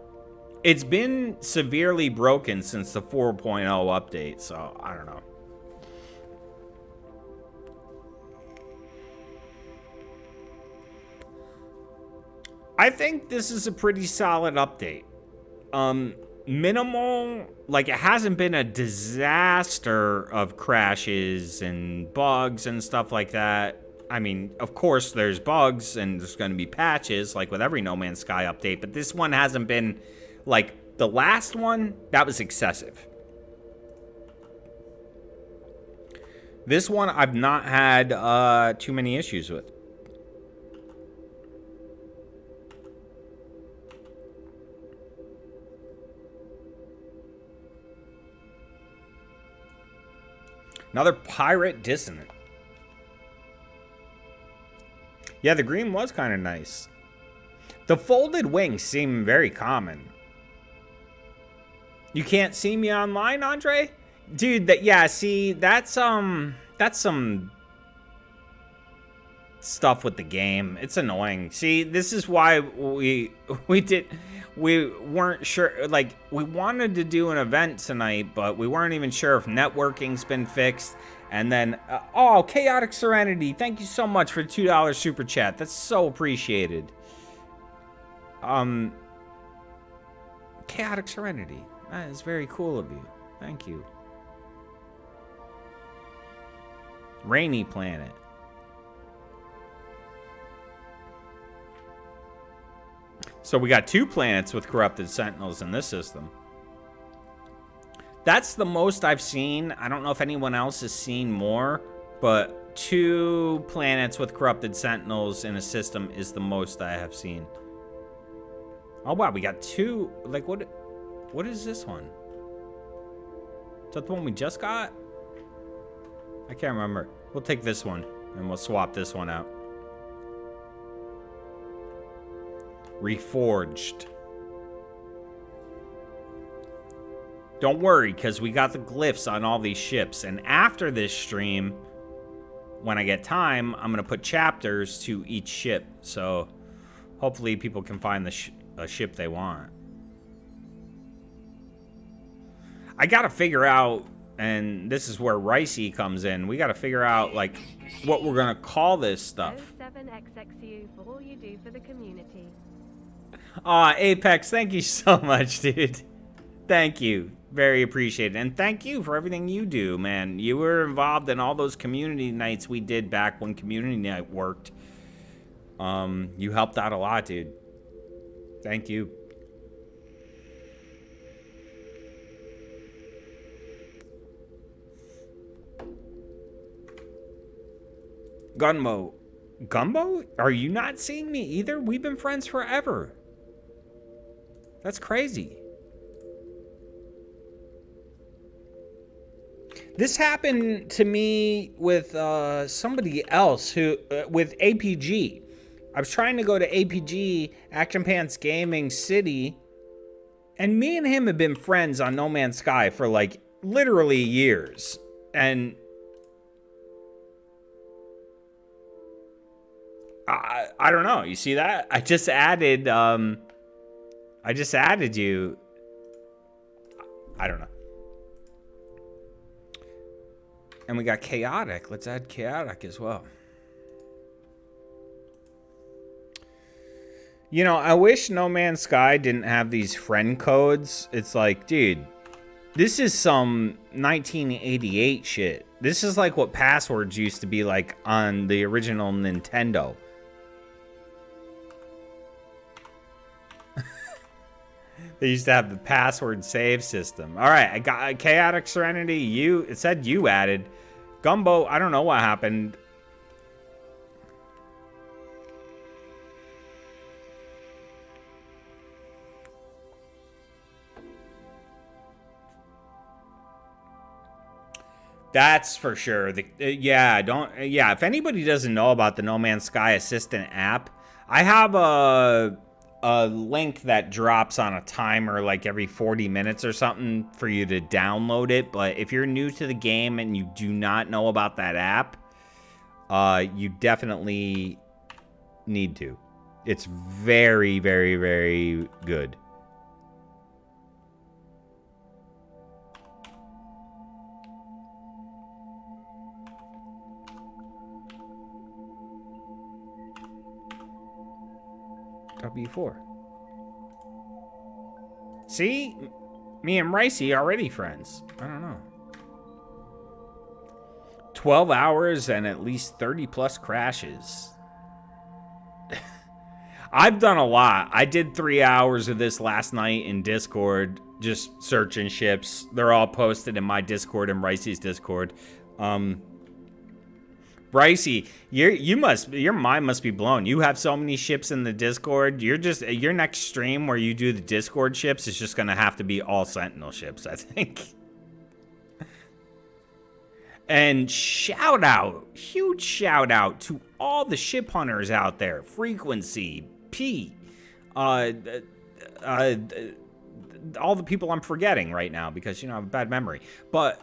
It's been severely broken since the 4.0 update, so I don't know. I think this is a pretty solid update. Minimal, like it hasn't been a disaster of crashes and bugs and stuff like that. I mean, of course there's bugs and there's going to be patches like with every No Man's Sky update, but this one hasn't been like the last one. That was excessive. This one I've not had too many issues with. Another pirate dissonant. Yeah, the green was kind of nice. The folded wings seem very common. You can't see me online, Andre? Dude, yeah, see, that's some stuff with the game. It's annoying. See, this is why we weren't sure, like, we wanted to do an event tonight, but we weren't even sure if networking's been fixed. And then, oh, Chaotic Serenity, thank you so much for the $2 super chat. That's so appreciated. Chaotic Serenity, that is very cool of you. Thank you. Rainy Planet. So we got 2 planets with corrupted sentinels in this system. That's the most I've seen. I don't know if anyone else has seen more, but 2 planets with corrupted sentinels in a system is the most I have seen. Oh wow, we got 2. Like what is this one? Is that the one we just got? I can't remember. We'll take this one and we'll swap this one out. Reforged. Don't worry, because we got the glyphs on all these ships. And after this stream, when I get time, I'm going to put chapters to each ship. So hopefully people can find a ship they want. I got to figure out, and this is where Ricey comes in. We got to figure out, like, what we're going to call this stuff. 07Xxiou for all you do for the community. Aw, Apex, thank you so much, dude. Thank you. Very appreciated. And thank you for everything you do, man. You were involved in all those community nights we did back when community night worked. You helped out a lot, dude. Thank you. Gunmo. Gumbo? Are you not seeing me either? We've been friends forever. That's crazy. This happened to me with somebody else who, with APG. I was trying to go to APG, Action Pants Gaming City, and me and him have been friends on No Man's Sky for like literally years. And I don't know. You see that? I just added you. I don't know. And we got chaotic. Let's add chaotic as well. You know, I wish No Man's Sky didn't have these friend codes. It's like, dude, this is some 1988 shit. This is like what passwords used to be like on the original Nintendo. They used to have the password save system. All right, I got Chaotic Serenity. It said you added. Gumbo, I don't know what happened. That's for sure. Yeah, if anybody doesn't know about the No Man's Sky Assistant app, I have a link that drops on a timer like every 40 minutes or something for you to download it. But if you're new to the game and you do not know about that app, you definitely need to. It's very, very, very good. W4. See? Me and Ricey are already friends. I don't know. 12 hours and at least 30 plus crashes. I've done a lot. I did 3 hours of this last night in Discord, just searching ships. They're all posted in my Discord and Ricey's Discord. Ricey, your mind must be blown. You have so many ships in the Discord. Your next stream where you do the Discord ships is just gonna have to be all Sentinel ships, I think. And shout out, huge shout out to all the ship hunters out there. Frequency, P, all the people I'm forgetting right now because, you know, I have a bad memory. But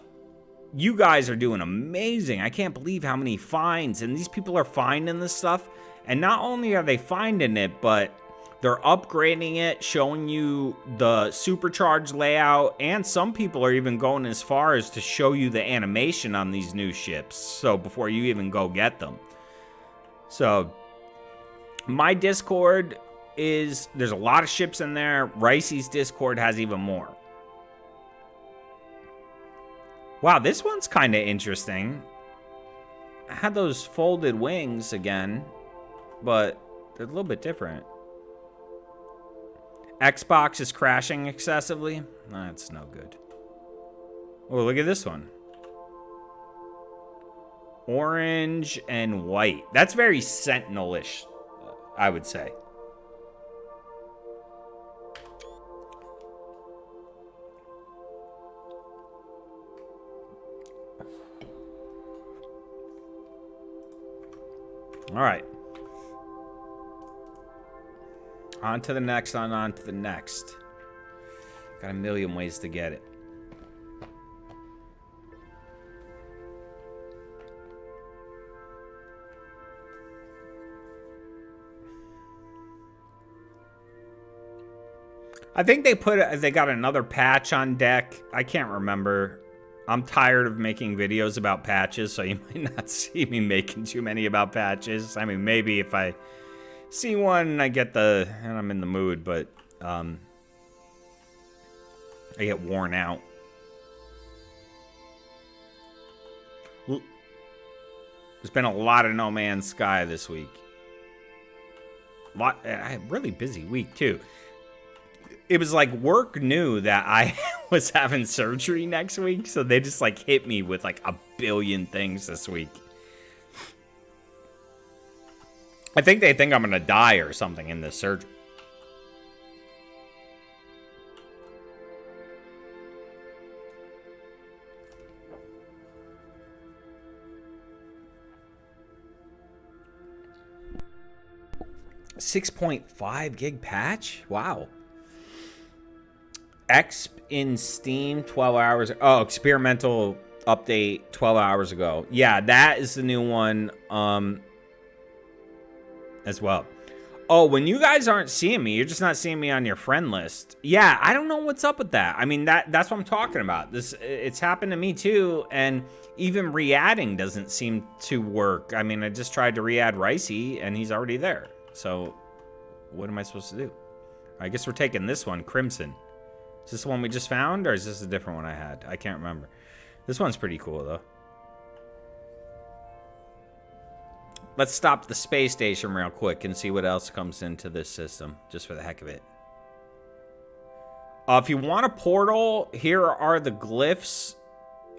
you guys are doing amazing. I can't believe how many finds. And these people are finding this stuff. And not only are they finding it, but they're upgrading it, showing you the supercharged layout. And some people are even going as far as to show you the animation on these new ships. So before you even go get them. So my Discord there's a lot of ships in there. Ricey's Discord has even more. Wow, this one's kind of interesting. I had those folded wings again, but they're a little bit different. Xbox is crashing excessively. That's no good. Oh, look at this one. Orange and white. That's very Sentinel-ish, I would say. All right. On to the next, on to the next. Got a million ways to get it. I think they got another patch on deck. I can't remember. I'm tired of making videos about patches, so you might not see me making too many about patches. I mean, maybe if I see one, and I'm in the mood, but I get worn out. There's been a lot of No Man's Sky this week. I had a really busy week too. It was like work knew that I was having surgery next week, so they just like hit me with like a billion things this week. I think they think I'm gonna die or something in this surgery. .5 gig patch? Wow. Exp in Steam 12 hours. Oh, experimental update 12 hours ago. Yeah, that is the new one. as well. Oh, when you guys aren't seeing me, you're just not seeing me on your friend list. Yeah, I don't know what's up with that. I mean, that's what I'm talking about. It's happened to me too, and even re-adding doesn't seem to work. I mean, I just tried to re-add Ricey, and he's already there. So, what am I supposed to do? I guess we're taking this one, Crimson. Is this the one we just found, or is this a different one I had? I can't remember. This one's pretty cool, though. Let's stop the space station real quick and see what else comes into this system, just for the heck of it. If you want a portal, here are the glyphs.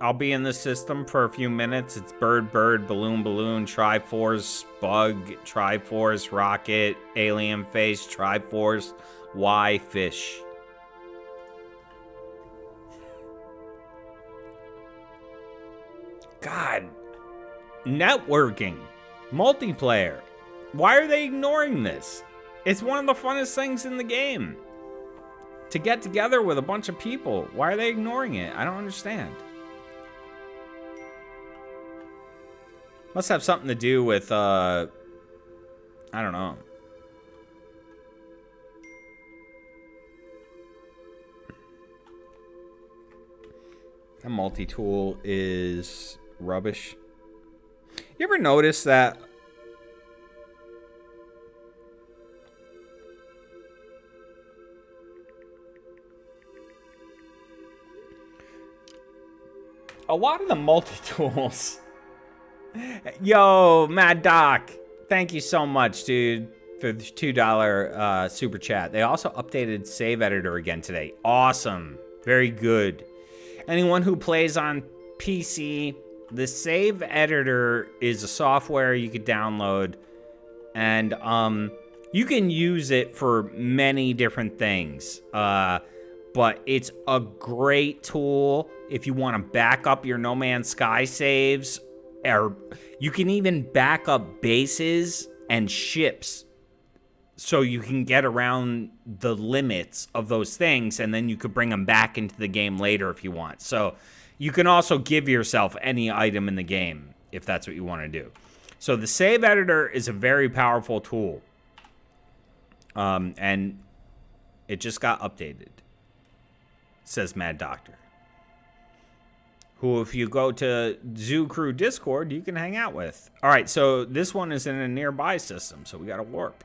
I'll be in this system for a few minutes. It's bird, bird, balloon, balloon, Triforce, bug, Triforce, rocket, alien face, Triforce, Y, fish. God. Networking. Multiplayer. Why are they ignoring this? It's one of the funnest things in the game. To get together with a bunch of people. Why are they ignoring it? I don't understand. Must have something to do with, I don't know. That multi-tool is rubbish. You ever notice that a lot of the multi-tools... Yo, Mad Doc, thank you so much, dude, for the $2 super chat. They also updated Save Editor again today. Awesome. Very good. Anyone who plays on PC... The Save Editor is a software you could download, and you can use it for many different things. But it's a great tool if you want to back up your No Man's Sky saves, or you can even back up bases and ships so you can get around the limits of those things, and then you could bring them back into the game later if you want. So you can also give yourself any item in the game if that's what you want to do. So the Save Editor is a very powerful tool. And it just got updated, says Mad Doctor. Who, if you go to Zoo Crew Discord, you can hang out with. All right, so this one is in a nearby system, so we got to warp.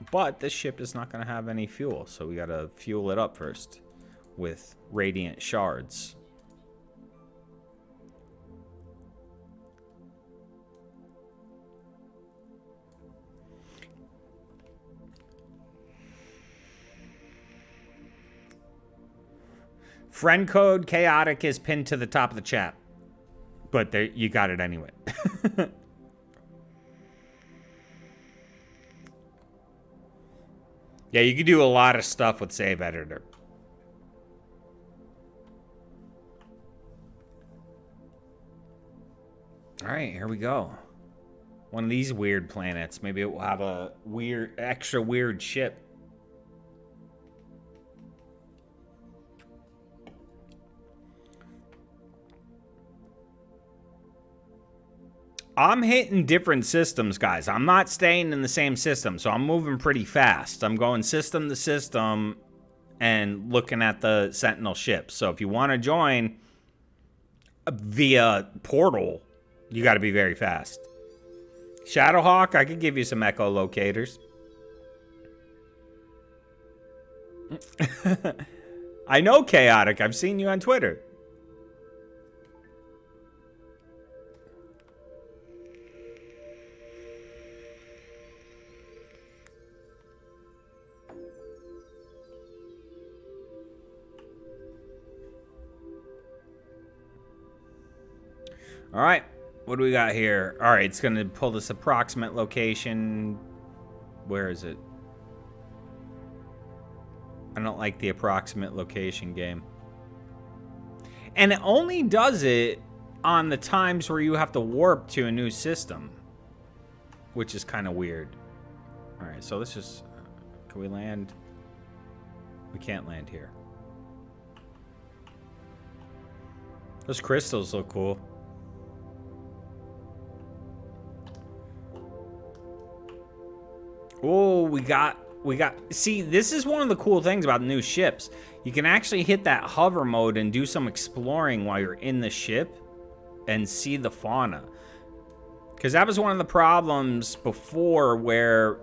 But this ship is not going to have any fuel, so we got to fuel it up first with radiant shards. Friend code chaotic is pinned to the top of the chat. But there, you got it anyway. Yeah, you can do a lot of stuff with Save Editor. All right, here we go. One of these weird planets. Maybe it will have a weird, extra weird ship. I'm hitting different systems, guys. I'm not staying in the same system, so I'm moving pretty fast. I'm going system to system and looking at the Sentinel ships. So if you want to join via portal, you got to be very fast. Shadowhawk, I could give you some echolocators. I know, Chaotic. I've seen you on Twitter. All right, what do we got here? All right, it's going to pull this approximate location. Where is it? I don't like the approximate location game. And it only does it on the times where you have to warp to a new system, which is kind of weird. All right, so let's just... Can we land? We can't land here. Those crystals look cool. we got, see, this is one of the cool things about new ships. You can actually hit that hover mode and do some exploring while you're in the ship and see the fauna. Because that was one of the problems before, where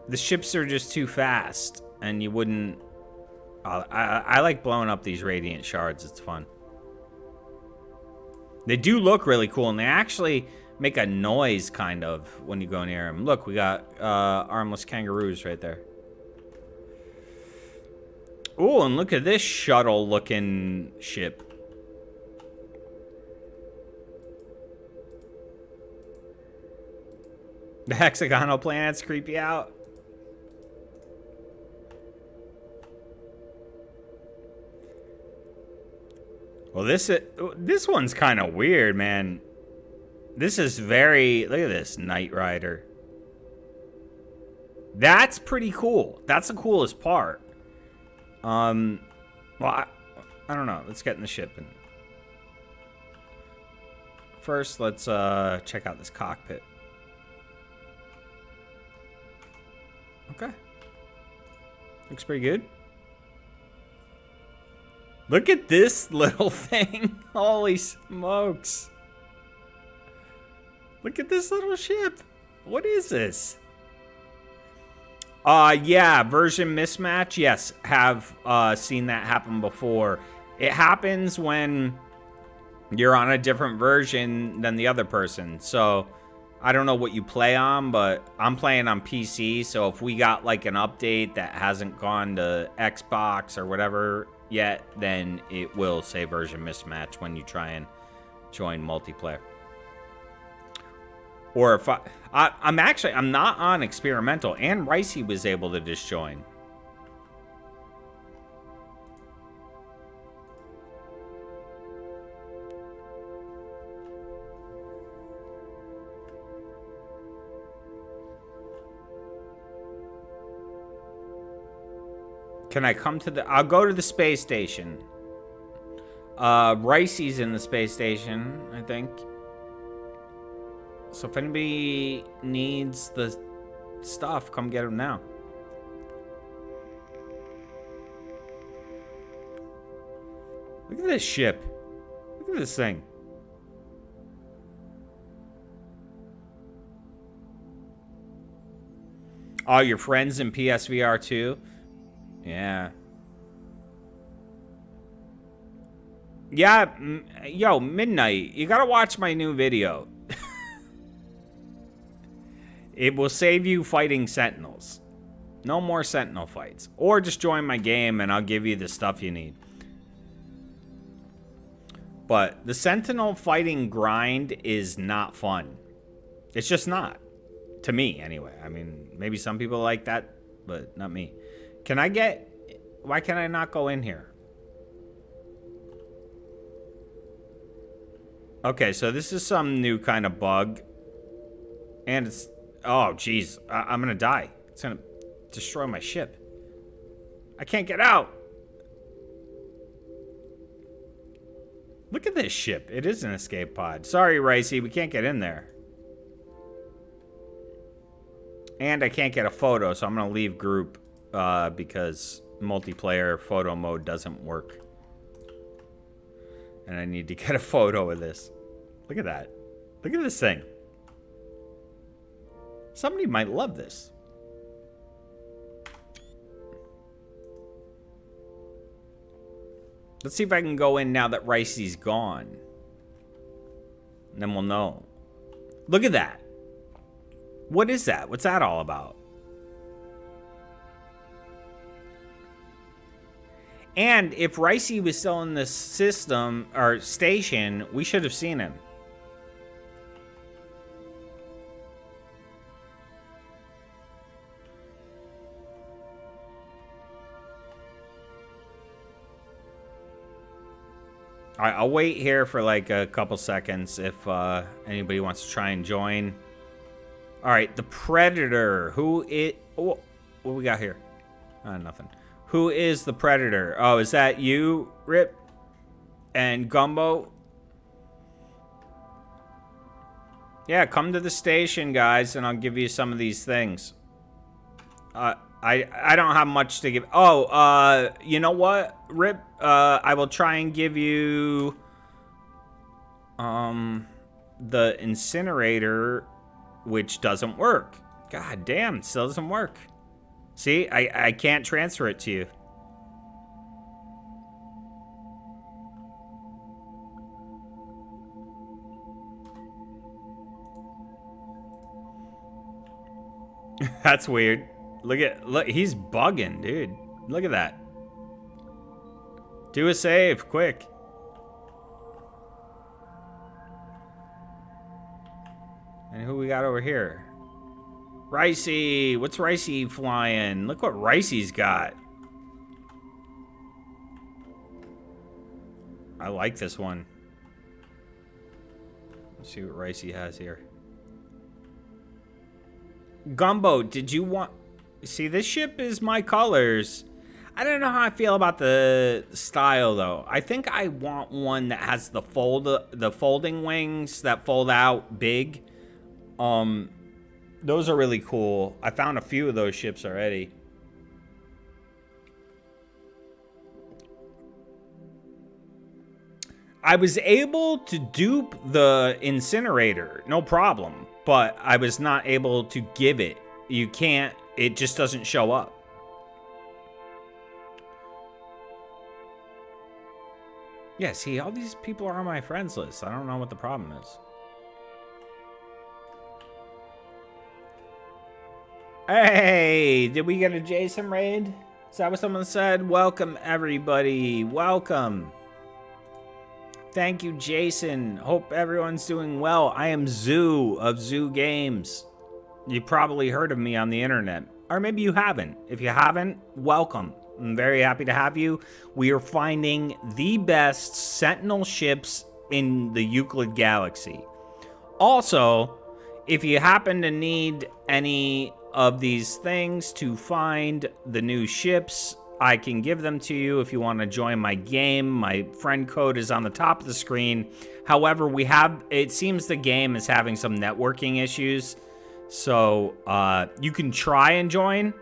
the ships are just too fast and you wouldn't... I like blowing up these radiant shards. It's fun. They do look really cool, and they actually make a noise, kind of, when you go near them. Look, we got armless kangaroos right there. Ooh, and look at this shuttle-looking ship. The hexagonal planets creep you out. Well, this one's kind of weird, man. This is very... Look at this, Knight Rider. That's pretty cool. That's the coolest part. Well, I don't know. Let's get in the ship. And first, let's check out this cockpit. Okay. Looks pretty good. Look at this little thing. Holy smokes. Look at this little ship. What is this? Yeah, version mismatch. Yes, have seen that happen before. It happens when you're on a different version than the other person. So, I don't know what you play on, but I'm playing on PC. So, if we got like an update that hasn't gone to Xbox or whatever yet, then it will say version mismatch when you try and join multiplayer. Or if I'm not on experimental, and Ricey was able to just join. Can I come to the... I'll go to the space station. Ricey's in the space station, I think. So if anybody needs the stuff, come get them now. Look at this ship. Look at this thing. Oh, your friends in PSVR 2? Yeah. Yeah, yo, Midnight, you gotta watch my new video. It will save you fighting Sentinels. No more Sentinel fights. Or just join my game and I'll give you the stuff you need. But the Sentinel fighting grind is not fun. It's just not. To me, anyway. I mean, maybe some people like that, but not me. Can I get... Why can I not go in here? Okay, so this is some new kind of bug. And it's... Oh, jeez. I'm gonna die. It's gonna destroy my ship. I can't get out. Look at this ship. It is an escape pod. Sorry, Ricey. We can't get in there. And I can't get a photo, so I'm gonna leave group because multiplayer photo mode doesn't work. And I need to get a photo of this. Look at that. Look at this thing. Somebody might love this. Let's see if I can go in now that Ricey's gone. And then we'll know. Look at that. What is that? What's that all about? And if Ricey was still in this system, or station, we should have seen him. Alright, I'll wait here for like a couple seconds if anybody wants to try and join. Alright, the Predator. Who is... Oh, what we got here? Nothing. Who is the Predator? Oh, is that you, Rip? And Gumbo? Yeah, come to the station, guys, and I'll give you some of these things. I don't have much to give. Oh, you know what, Rip? I will try and give you the incinerator, which doesn't work. God damn, it still doesn't work. See, I can't transfer it to you. That's weird. Look, he's bugging, dude. Look at that. Do a save, quick. And who we got over here? Ricey, what's Ricey flying? Look what Ricey's got. I like this one. Let's see what Ricey has here. Gumbo, did you want... See, this ship is my colors. I don't know how I feel about the style, though. I think I want one that has the folding wings that fold out big. Those are really cool. I found a few of those ships already. I was able to dupe the incinerator, no problem. But I was not able to give it. You can't, it just doesn't show up. Yeah, see, all these people are on my friends list. I don't know what the problem is. Hey, did we get a Jason raid? Is that what someone said? Welcome, everybody. Welcome. Thank you, Jason. Hope everyone's doing well. I am Xxiou of Xxiou Games. You probably heard of me on the internet. Or maybe you haven't. If you haven't, welcome. I'm very happy to have you. We are finding the best Sentinel ships in the Euclid Galaxy. Also, if you happen to need any of these things to find the new ships, I can give them to you if you want to join my game. My friend code is on the top of the screen. However, it seems the game is having some networking issues. So, you can try and join,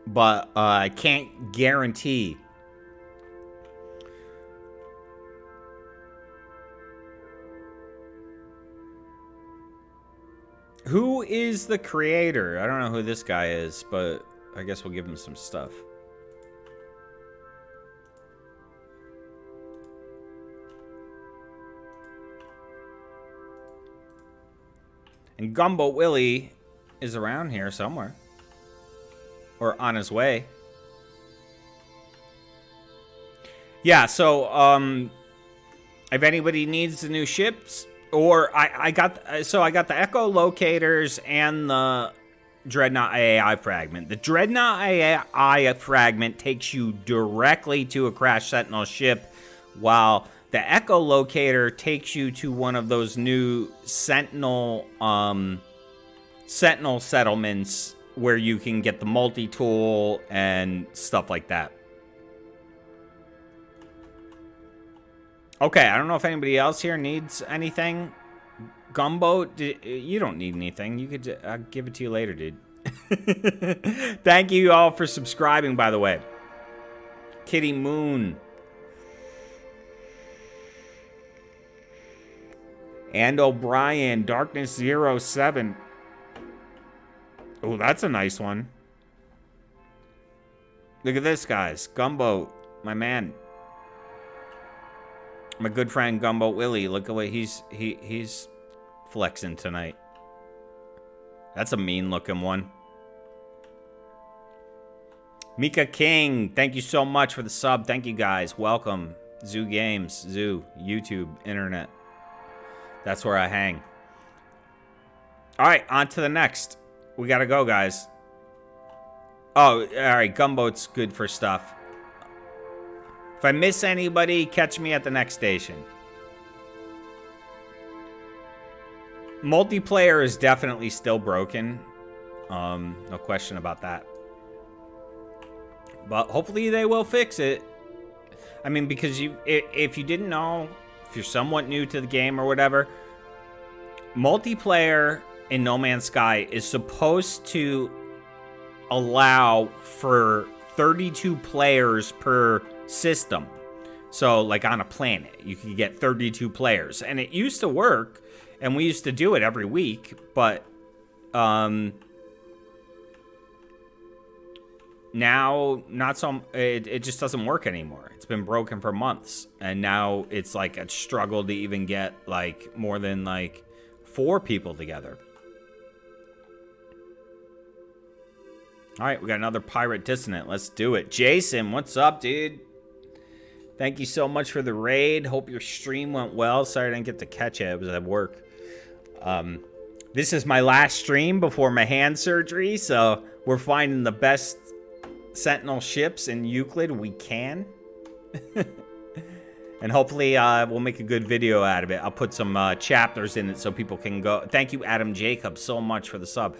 but I can't guarantee. Who is the creator? I don't know who this guy is, but I guess we'll give him some stuff. And Gumbo Willie is around here somewhere. Or on his way. Yeah, so, if anybody needs the new ships, or I got the echolocators and the Dreadnought AI fragment. The Dreadnought AI fragment takes you directly to a crashed Sentinel ship, while the echolocator takes you to one of those new Sentinel settlements where you can get the multi-tool and stuff like that. Okay, I don't know if anybody else here needs anything. Gumbo, you don't need anything. You could, I'll give it to you later, dude. Thank you all for subscribing, by the way. Kitty Moon. And O'Brien, Darkness 07. Oh, that's a nice one. Look at this, guys. Gumbo, my man. My good friend Gumbo Willie. Look at what he's flexing tonight. That's a mean looking one. Mika King, thank you so much for the sub. Thank you guys. Welcome. Xxiou Games, Xxiou, YouTube, internet. That's where I hang. All right, on to the next. We gotta go, guys. Oh, all right. Gumboat's good for stuff. If I miss anybody, catch me at the next station. Multiplayer is definitely still broken. No question about that. But hopefully they will fix it. I mean, because if you didn't know, if you're somewhat new to the game or whatever, multiplayer in No Man's Sky is supposed to allow for 32 players per system. So, like on a planet, you could get 32 players. And it used to work, and we used to do it every week, but now not so it just doesn't work anymore. It's been broken for months, and now it's like a struggle to even get like more than like 4 people together. All right, we got another pirate dissonant. Let's do it. Jason, what's up, dude? Thank you so much for the raid. Hope your stream went well. Sorry I didn't get to catch it. I was at work. This is my last stream before my hand surgery, so we're finding the best Sentinel ships in Euclid we can. And hopefully we'll make a good video out of it. I'll put some chapters in it so people can go. Thank you, Adam Jacob, so much for the sub.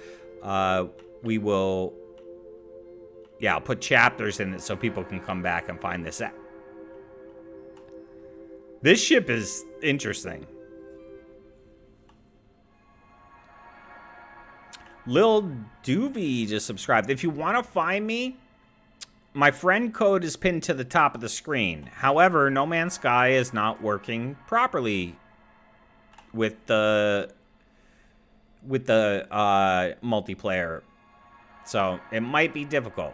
We will... Yeah, I'll put chapters in it so people can come back and find this out. This ship is interesting. Lil Doovie just subscribed. If you want to find me, my friend code is pinned to the top of the screen. However, No Man's Sky is not working properly with the multiplayer. So it might be difficult.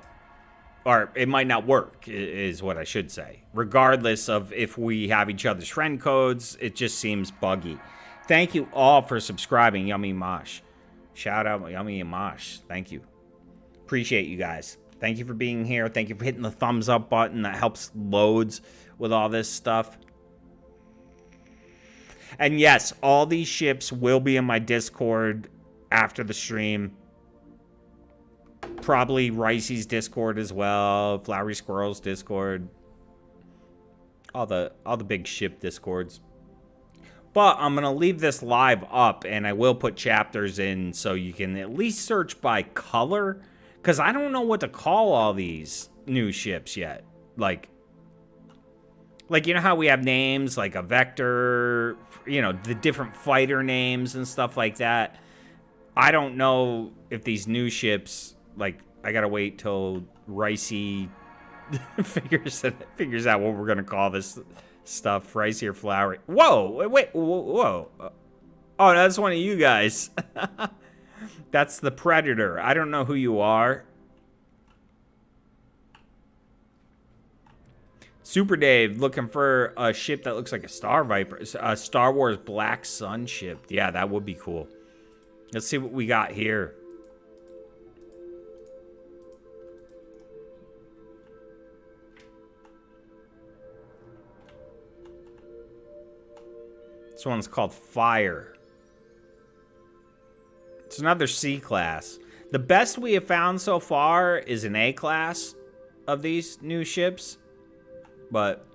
Or it might not work, is what I should say. Regardless of if we have each other's friend codes, it just seems buggy. Thank you all for subscribing, Yummy Mosh. Shout out Yummy Mosh. Thank you. Appreciate you guys. Thank you for being here. Thank you for hitting the thumbs up button. That helps loads with all this stuff. And yes, all these ships will be in my Discord after the stream. Probably Ricey's Discord as well. Flowery Squirrel's Discord. All the big ship Discords. But I'm going to leave this live up, and I will put chapters in so you can at least search by color. Because I don't know what to call all these new ships yet. Like, you know how we have names like a Vector, you know, the different fighter names and stuff like that. I don't know if these new ships, like, I got to wait till Ricey figures out what we're going to call this stuff. Ricey or Flowery. Whoa, wait, whoa. Oh, that's one of you guys. That's the Predator. I don't know who you are. Super Dave looking for a ship that looks like a Star Viper. A Star Wars Black Sun ship. Yeah, that would be cool. Let's see what we got here. This one's called Fire. It's another C class. The best we have found so far is an A class of these new ships. But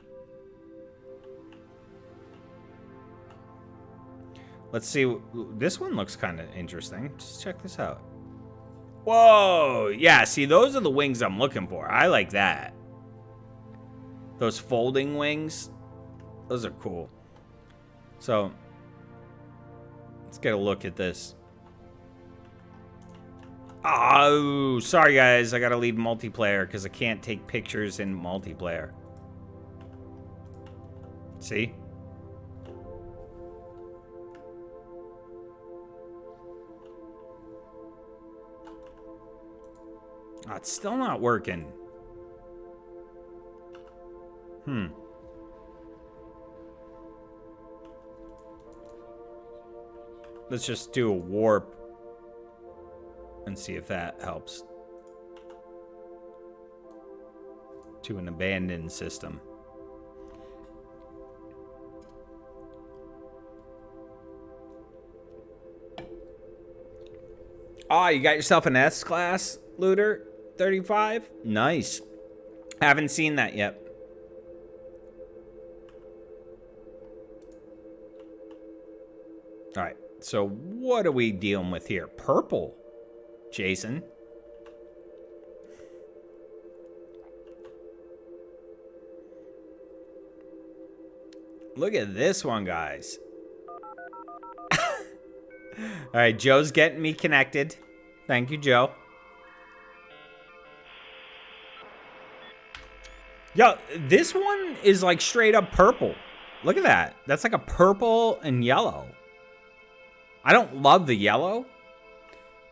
let's see. This one looks kind of interesting. Just check this out. Whoa. Yeah, see, those are the wings I'm looking for. I like that. Those folding wings. Those are cool. So, let's get a look at this. Oh, sorry guys. I gotta leave multiplayer because I can't take pictures in multiplayer. See? Oh, it's still not working. Let's just do a warp and see if that helps. To an abandoned system. Ah, you got yourself an S class looter 35? Nice. Haven't seen that yet. All right. So what are we dealing with here? Purple, Jason. Look at this one, guys. All right, Joe's getting me connected. Thank you, Joe. Yo, this one is like straight up purple. Look at that. That's like a purple and yellow. I don't love the yellow.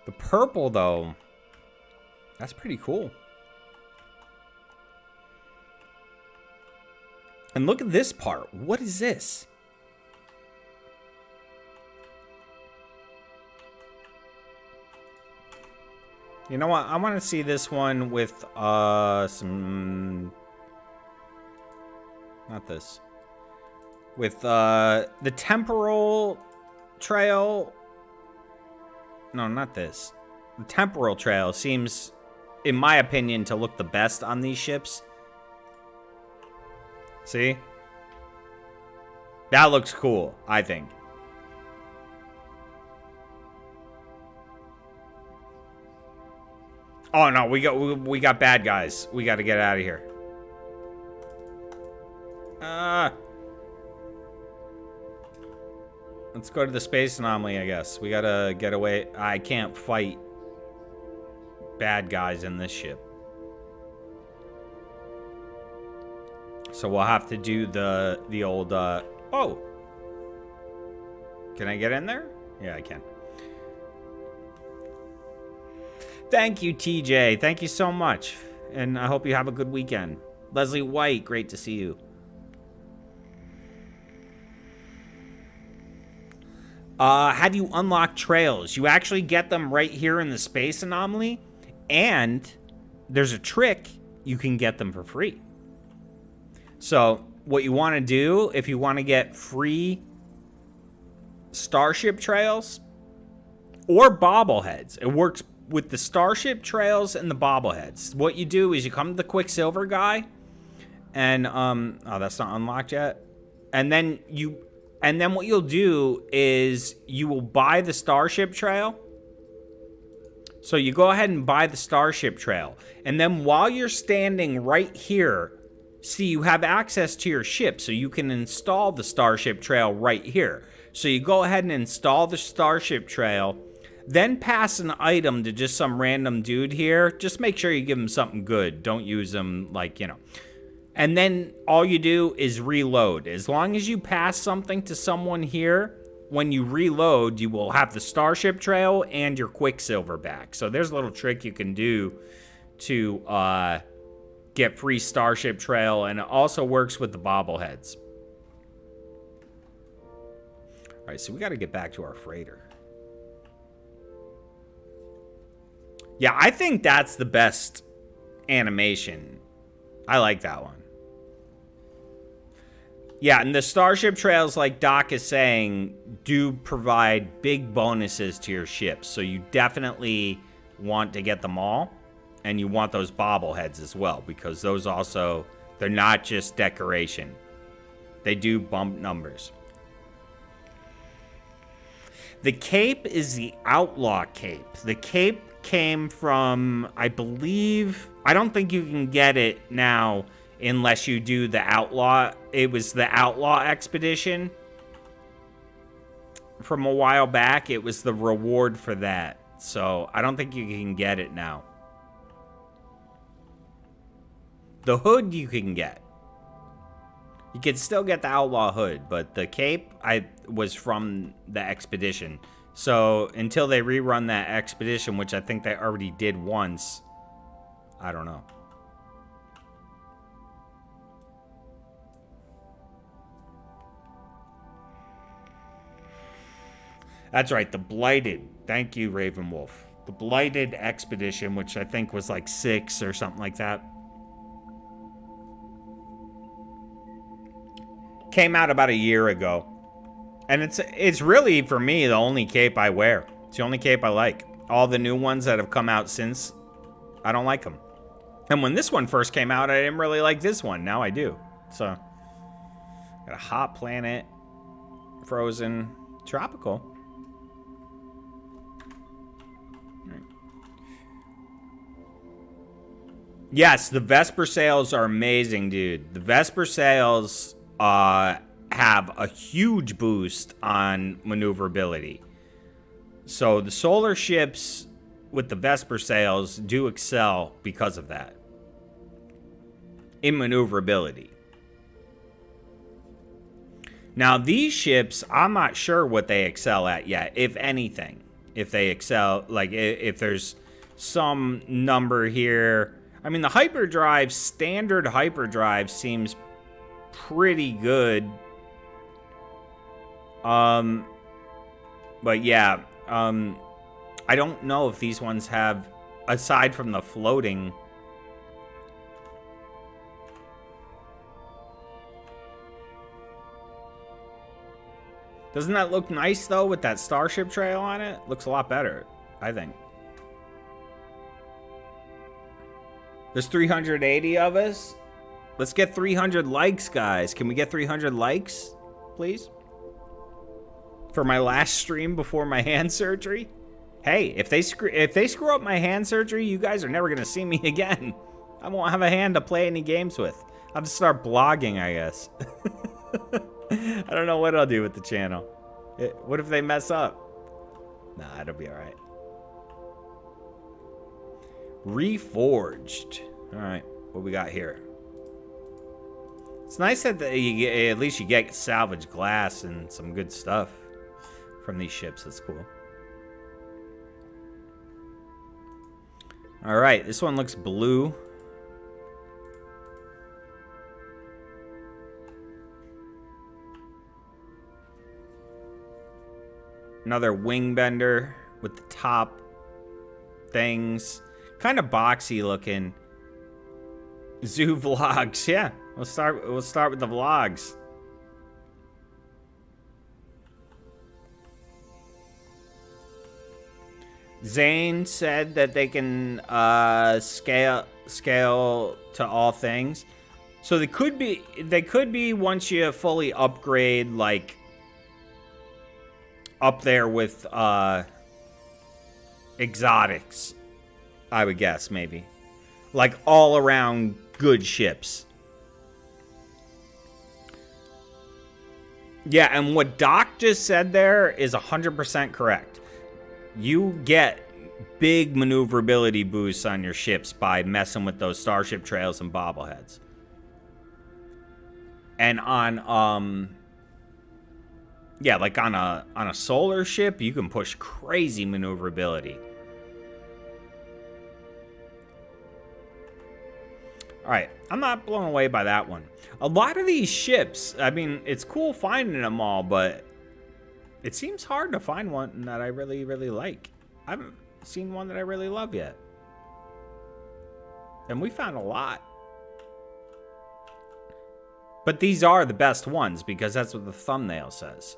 The purple, though, that's pretty cool. And look at this part. What is this? You know what? I want to see this one with some... Not this. With the temporal trail. No, not this. The temporal trail seems, in my opinion, to look the best on these ships. See? That looks cool, I think. Oh no, we got bad guys. We got to get out of here. Let's go to the space anomaly, I guess. We gotta get away. I can't fight bad guys in this ship. So we'll have to do the old, oh! Can I get in there? Yeah, I can. Thank you, TJ. Thank you so much. And I hope you have a good weekend. Leslie White, great to see you. How do you unlock trails? You actually get them right here in the space anomaly. And there's a trick. You can get them for free. So what you want to do, if you want to get free starship trails or bobbleheads, it works with the starship trails and the bobbleheads. What you do is you come to the Quicksilver guy, and oh, that's not unlocked yet. And then what you'll do is you will buy the starship trail. So you go ahead and buy the starship trail, and then while you're standing right here, see, you have access to your ship, so you can install the starship trail right here. So you go ahead and install the starship trail. Then pass an item to just some random dude here. Just make sure you give him something good. Don't use him like, you know. And then all you do is reload. As long as you pass something to someone here, when you reload, you will have the starship trail and your Quicksilver back. So there's a little trick you can do to get free starship trail, and it also works with the bobbleheads. All right, so we got to get back to our freighter. Yeah, I think that's the best animation. I like that one. Yeah, and the starship trails, like Doc is saying, do provide big bonuses to your ships. So you definitely want to get them all. And you want those bobbleheads as well, because those also, they're not just decoration. They do bump numbers. The cape is the outlaw cape. The cape came from, I believe, I don't think you can get it now unless you do the outlaw. It was the outlaw expedition from a while back. It was the reward for that. So I don't think you can get it now. The hood you can get. You can still get the outlaw hood, but the cape was from the expedition. So until they rerun that expedition, which I think they already did once, I don't know. That's right, the Blighted. Thank you, Ravenwolf. The Blighted expedition, which I think was like 6 or something like that. Came out about a year ago. And it's really, for me, the only cape I wear. It's the only cape I like. All the new ones that have come out since, I don't like them. And when this one first came out, I didn't really like this one. Now I do. So, got a hot planet, frozen, tropical. Right. Yes, the Vesper sails are amazing, dude. The Vesper sails have a huge boost on maneuverability. So the solar ships with the Vesper sails do excel because of that. in maneuverability. Now, these ships, I'm not sure what they excel at yet, if anything. If they excel, like, if there's some number here. I mean, the hyperdrive, standard hyperdrive seems pretty good. But yeah, I don't know if these ones have, aside from the floating. Doesn't that look nice, though, with that starship trail on it? Looks a lot better, I think. There's 380 of us. Let's get 300 likes, guys. Can we get 300 likes, please? For my last stream before my hand surgery? Hey, if they screw up my hand surgery, you guys are never going to see me again. I won't have a hand to play any games with. I'll just start blogging, I guess. I don't know what I'll do with the channel. What if they mess up? Nah, it'll be alright. Reforged. Alright, what we got here? It's nice that at least you get salvaged glass and some good stuff from these ships. That's cool. Alright, this one looks blue. Another wing bender with the top things. Kind of boxy looking. Zoo vlogs. Yeah, we'll start with the vlogs. Zane said that they can scale to all things. So they could be once you fully upgrade, like up there with exotics, I would guess, maybe. Like all around good ships. Yeah, and what Doc just said there is 100% correct. You get big maneuverability boosts on your ships by messing with those starship trails and bobbleheads. And on yeah, like on a solar ship, you can push crazy maneuverability. All right, I'm not blown away by that one. A lot of these ships, I mean, it's cool finding them all, but it seems hard to find one that I really, really like. I haven't seen one that I really love yet. And we found a lot. But these are the best ones because that's what the thumbnail says.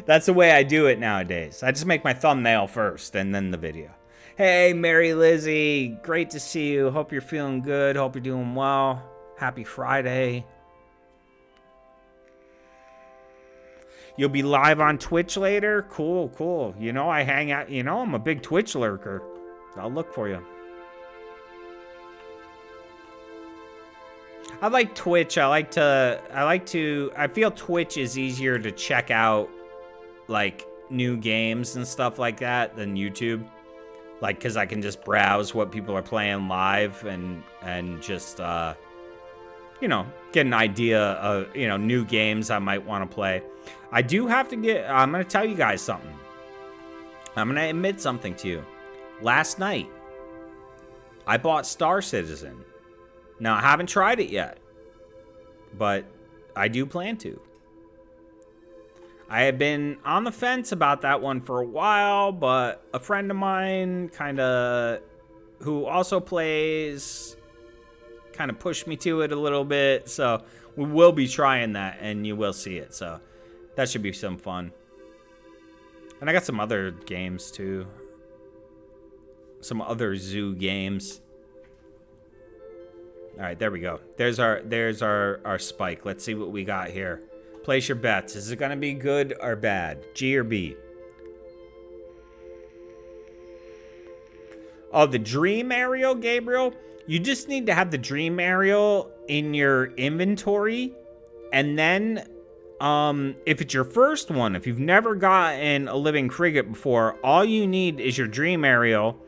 That's the way I do it nowadays. I just make my thumbnail first and then the video. Hey, Mary Lizzie. Great to see you. Hope you're feeling good. Hope you're doing well. Happy Friday. You'll be live on Twitch later? Cool, cool. You know, I hang out. You know, I'm a big Twitch lurker. I'll look for you. I like Twitch. I feel Twitch is easier to check out, like, new games and stuff like that than YouTube. Like, because I can just browse what people are playing live and just, you know, get an idea of, you know, new games I might want to play. I do have to get, I'm going to tell you guys something. I'm going to admit something to you. Last night, I bought Star Citizen. Now, I haven't tried it yet, but I do plan to. I have been on the fence about that one for a while, but a friend of mine who also plays kind of pushed me to it a little bit, so we will be trying that, and you will see it, so that should be some fun. And I got some other games, too. Some other zoo games. All right, there we go. There's our spike. Let's see what we got here. Place your bets. Is it going to be good or bad? G or B? Oh, the dream aerial, Gabriel? You just need to have the dream aerial in your inventory. And then, if it's your first one, if you've never gotten a living frigate before, all you need is your dream aerial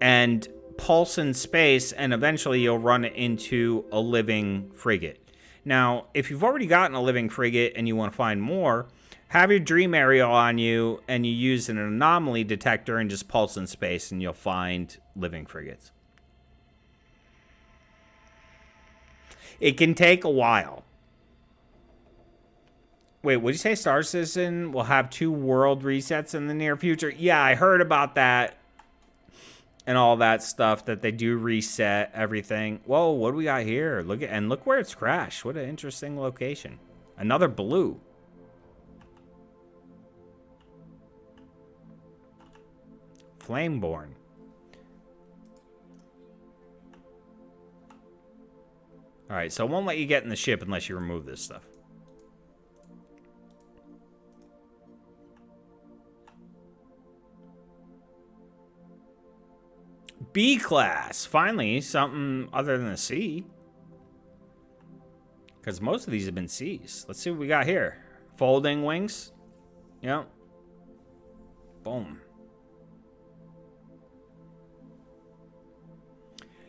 and pulse in space, and eventually you'll run into a living frigate. Now, if you've already gotten a living frigate and you want to find more, have your dream aerial on you, and you use an anomaly detector and just pulse in space, and you'll find living frigates. It can take a while. Wait, what did you say? Star Citizen will have 2 world resets in the near future? Yeah, I heard about that and all that stuff, that they do reset everything. Whoa, what do we got here? Look where it's crashed. What an interesting location. Another blue. Flameborn. All right, so it won't let you get in the ship unless you remove this stuff. B class. Finally, something other than a C. Because most of these have been C's. Let's see what we got here. Folding wings. Yep. Boom.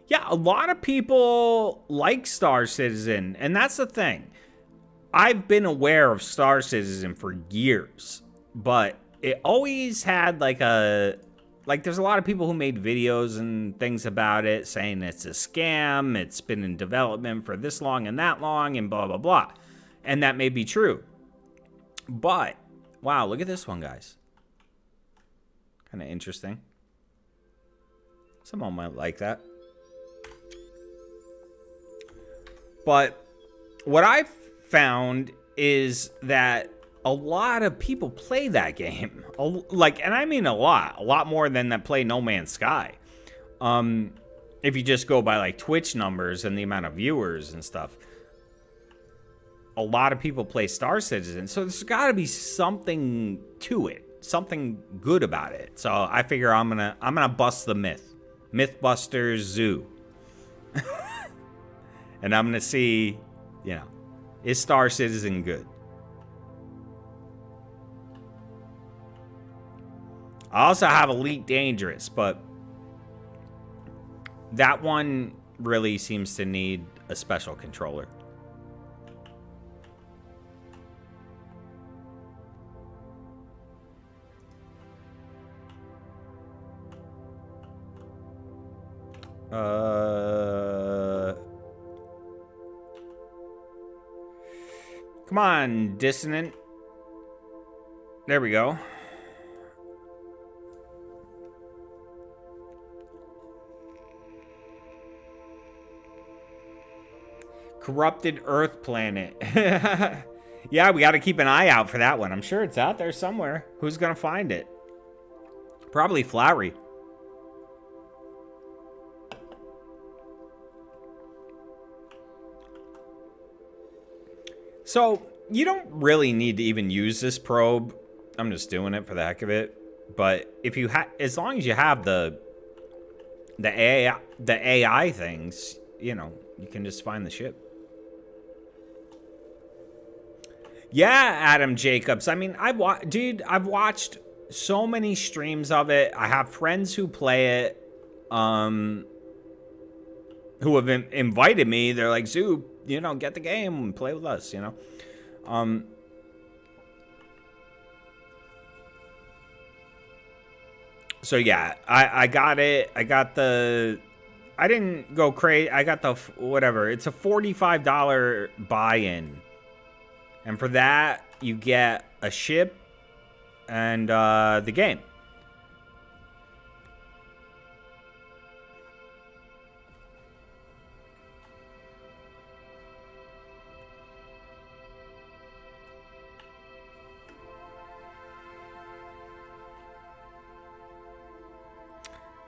Yeah, a lot of people like Star Citizen, and that's the thing. I've been aware of Star Citizen for years, but it always had like there's a lot of people who made videos and things about it saying it's a scam, it's been in development for this long and that long, and blah, blah, blah. And that may be true. But, wow, look at this one, guys. Kind of interesting. Someone might like that. But what I've found is that a lot of people play that game. And I mean a lot more than that play No Man's Sky. If you just go by like Twitch numbers and the amount of viewers and stuff, a lot of people play Star Citizen. So there's got to be something to it, something good about it. So I figure I'm gonna bust the myth, Mythbusters Zoo. And I'm going to see, is Star Citizen good? I also have Elite Dangerous, but that one really seems to need a special controller. Come on, Dissonant. There we go. Corrupted Earth Planet. Yeah, we got to keep an eye out for that one. I'm sure it's out there somewhere. Who's going to find it? Probably Flowery. So, you don't really need to even use this probe. I'm just doing it for the heck of it. But if you as long as you have the AI things, you can just find the ship. Yeah, Adam Jacobs. I mean, I've watched so many streams of it. I have friends who play it, who have invited me. They're like, Zoo, get the game and play with us, So yeah, I got it. I didn't go crazy. I got the, whatever. It's a $45 buy-in. And for that, you get a ship and the game.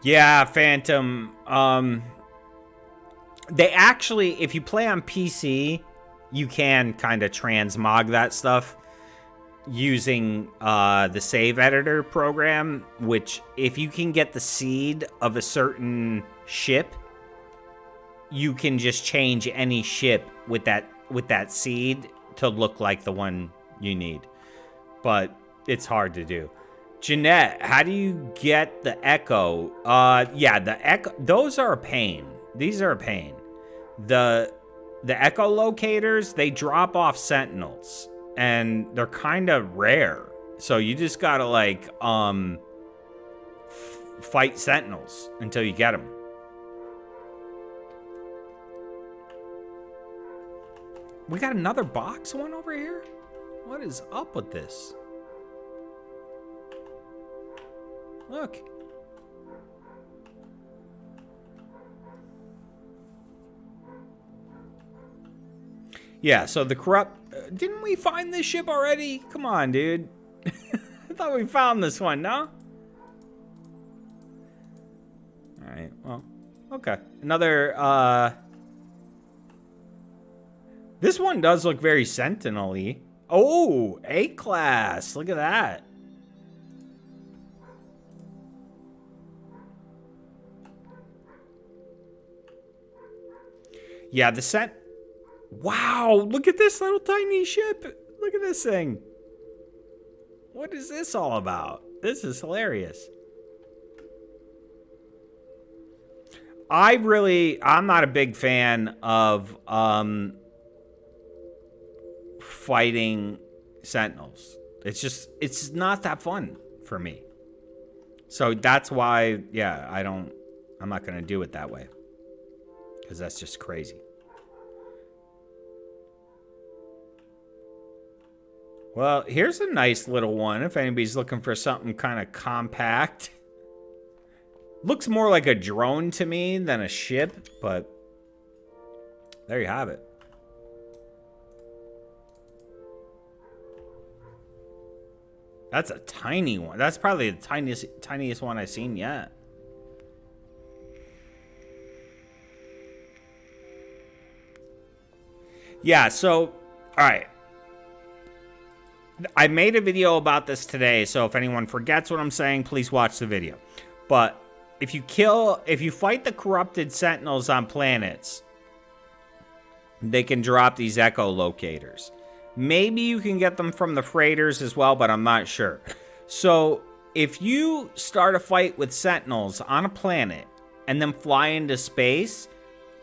Yeah, Phantom. They actually, if you play on PC, you can kind of transmog that stuff using the save editor program, which if you can get the seed of a certain ship, you can just change any ship with that seed to look like the one you need. But it's hard to do. Jeanette, how do you get the echo? Yeah, the echo. Those are a pain. These are a pain. The echolocators, they drop off sentinels, and they're kind of rare. So you just gotta like fight sentinels until you get them. We got another box one over here? What is up with this? Look. Yeah, so the corrupt... didn't we find this ship already? Come on, dude. I thought we found this one, no? Alright, well, okay. Another, this one does look very Sentinel-y. Oh, A-class. Look at that. Yeah, the Wow, look at this little tiny ship. Look at this thing. What is this all about? This is hilarious. I'm not a big fan of fighting sentinels. It's not that fun for me. So that's why, yeah, I'm not gonna do it that way. Because that's just crazy. Well, here's a nice little one if anybody's looking for something kind of compact. Looks more like a drone to me than a ship, but there you have it. That's a tiny one. That's probably the tiniest one I've seen yet. Yeah, so, all right. I made a video about this today, so if anyone forgets what I'm saying, please watch the video. But if you fight the corrupted sentinels on planets, they can drop these echolocators. Maybe you can get them from the freighters as well, but I'm not sure. So if you start a fight with sentinels on a planet and then fly into space,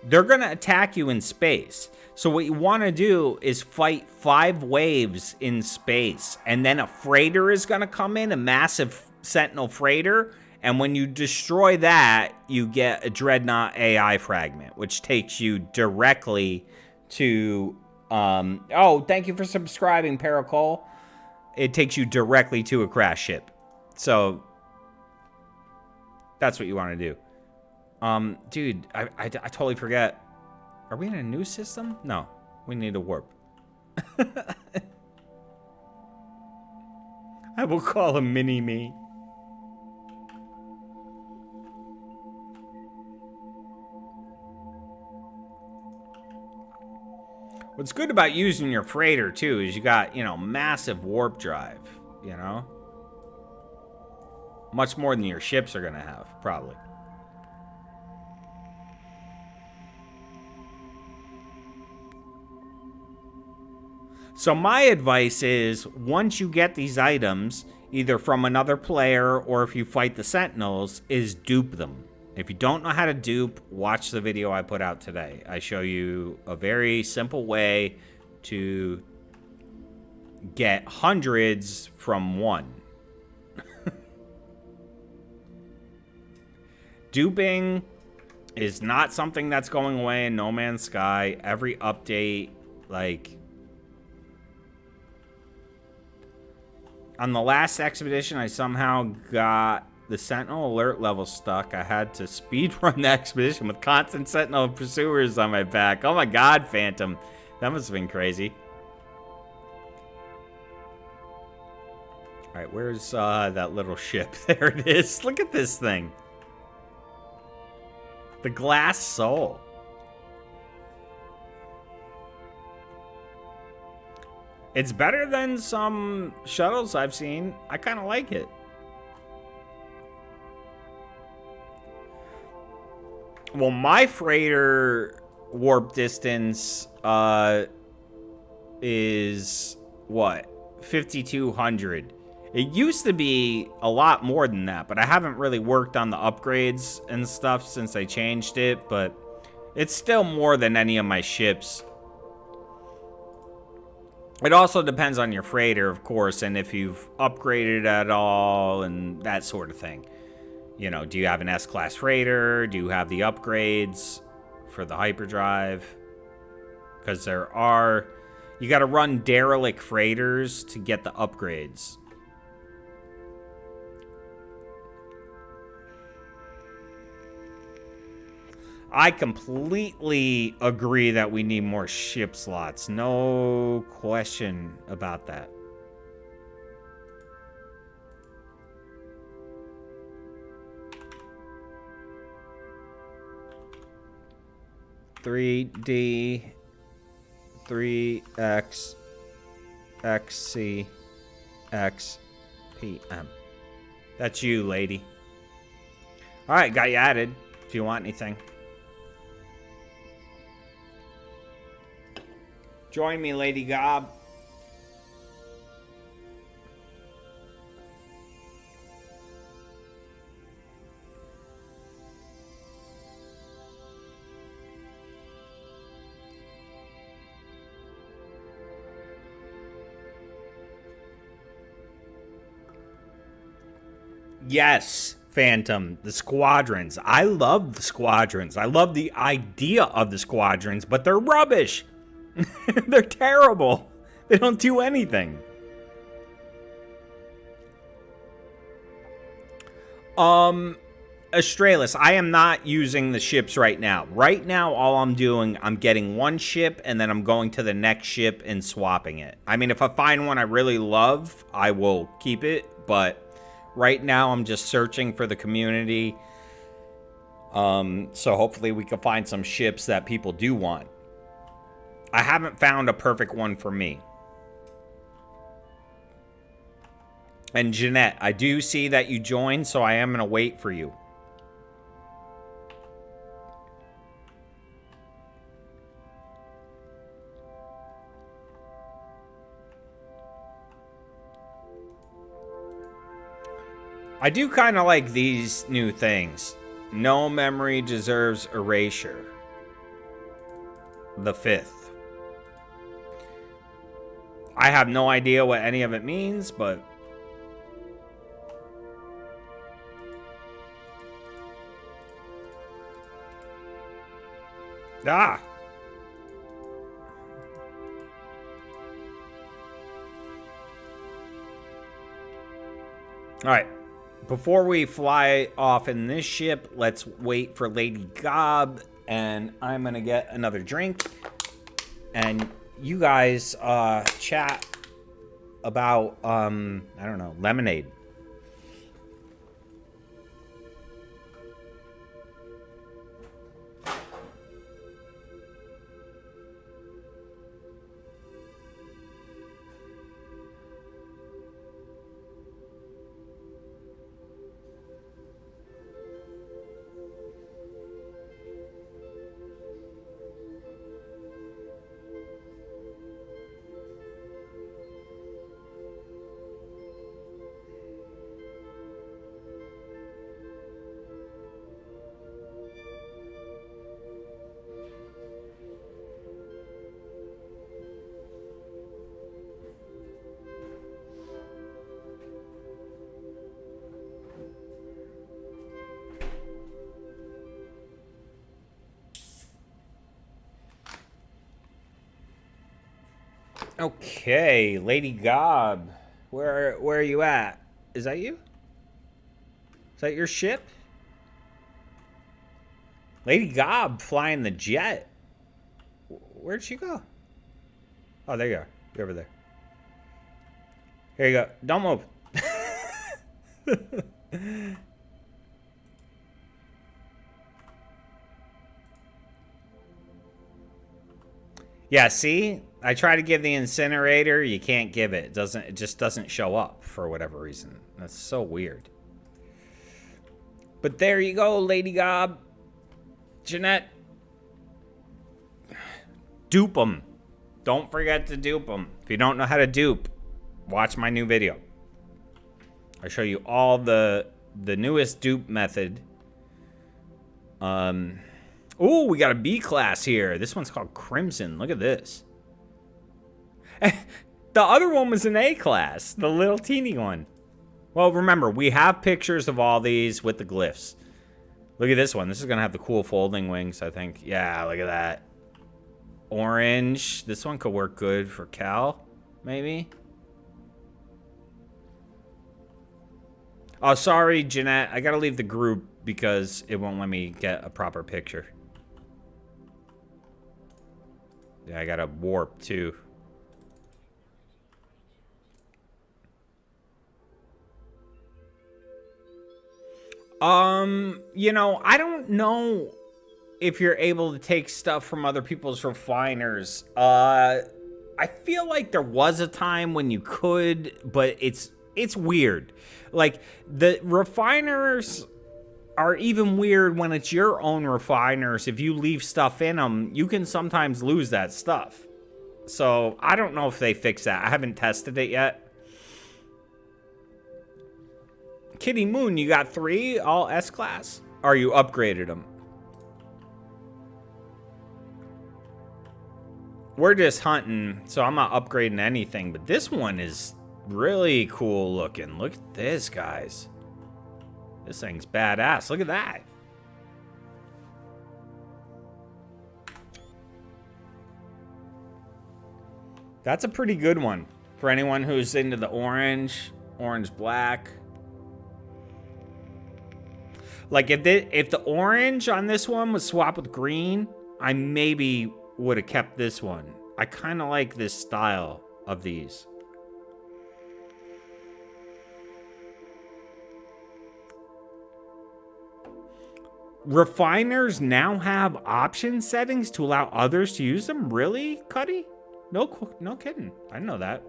they're going to attack you in space. So what you want to do is fight 5 waves in space. And then a freighter is going to come in, a massive sentinel freighter. And when you destroy that, you get a Dreadnought AI fragment, which takes you directly to... oh, thank you for subscribing, Paracol. It takes you directly to a crash ship. So that's what you want to do. Dude, I totally forget. Are we in a new system? No, we need a warp. I will call him Mini-Me. What's good about using your freighter, too, is you got, you know, massive warp drive, you know? Much more than your ships are going to have, probably. So my advice is, once you get these items, either from another player or if you fight the Sentinels, is dupe them. If you don't know how to dupe, watch the video I put out today. I show you a very simple way to get hundreds from one. Duping is not something that's going away in No Man's Sky. Every update, like... On the last expedition, I somehow got the Sentinel alert level stuck. I had to speedrun the expedition with constant Sentinel pursuers on my back. Oh my god, Phantom. That must have been crazy. Alright, where's that little ship? There it is. Look at this thing. The Glass Soul. It's better than some shuttles I've seen. I kind of like it. Well, my freighter warp distance is, what, 5,200. It used to be a lot more than that, but I haven't really worked on the upgrades and stuff since I changed it, but it's still more than any of my ships. It also depends on your freighter, of course, and if you've upgraded at all and that sort of thing. You know, do you have an S-class freighter? Do you have the upgrades for the hyperdrive? Because there are... You got to run derelict freighters to get the upgrades. I completely agree that we need more ship slots. No question about that. $3D, 3X, XC, XPM. That's you, lady. All right, got you added. If you want anything. Join me, Lady Gob. Yes, Phantom, the squadrons. I love the squadrons. I love the idea of the squadrons, but they're rubbish. They're terrible. They don't do anything. Astralis, I am not using the ships right now. Right now, all I'm doing, I'm getting one ship, and then I'm going to the next ship and swapping it. I mean, if I find one I really love, I will keep it, but right now I'm just searching for the community. So hopefully we can find some ships that people do want. I haven't found a perfect one for me. And Jeanette, I do see that you joined, so I am going to wait for you. I do kind of like these new things. No memory deserves erasure. The 5th. I have no idea what any of it means, but... Ah! Alright. Before we fly off in this ship, let's wait for Lady Gob, and I'm gonna get another drink. And you guys chat about, I don't know, lemonade. Okay, Lady Gob, where are you at? Is that you? Is that your ship? Lady Gob flying the jet. Where'd she go? Oh, there you are. You're over there. Here you go. Don't move. Yeah, see? I try to give the incinerator, you can't give it. It just doesn't show up for whatever reason. That's so weird. But there you go, Lady Gob. Jeanette. Dupe them. Don't forget to dupe them. If you don't know how to dupe, watch my new video. I show you all the newest dupe method. Oh, we got a B class here. This one's called Crimson. Look at this. The other one was an A class, the little teeny one. Well, remember, we have pictures of all these with the glyphs. Look at this one. This is going to have the cool folding wings, I think. Yeah, look at that. Orange. This one could work good for Cal, maybe. Oh, sorry, Jeanette. I got to leave the group because it won't let me get a proper picture. Yeah, I got to warp, too. You know, I don't know if you're able to take stuff from other people's refiners. I feel like there was a time when you could, but it's weird. Like, the refiners are even weird when it's your own refiners. If you leave stuff in them, you can sometimes lose that stuff. So, I don't know if they fix that. I haven't tested it yet. Kitty Moon, you got 3, all S-class? Or you upgraded them? We're just hunting, so I'm not upgrading anything. But this one is really cool looking. Look at this, guys. This thing's badass. Look at that. That's a pretty good one. For anyone who's into the orange black. Like, if the orange on this one was swapped with green, I maybe would have kept this one. I kind of like this style of these. Refiners now have option settings to allow others to use them? Really, Cuddy? No kidding. I didn't know that.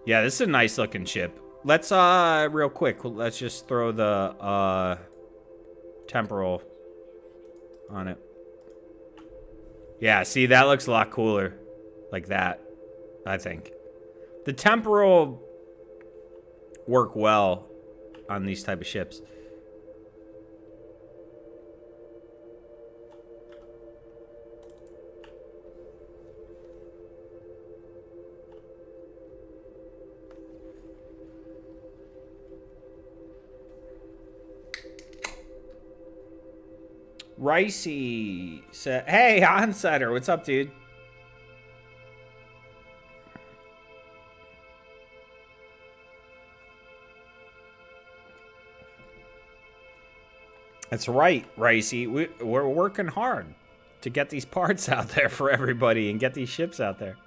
Yeah, this is a nice looking ship. Let's, real quick, let's just throw the, temporal on it. Yeah, see, that looks a lot cooler. Like that, I think. The temporal work well on these type of ships. Ricey said, hey, Onsetter, what's up, dude? That's right, Ricey. We're working hard to get these parts out there for everybody and get these ships out there.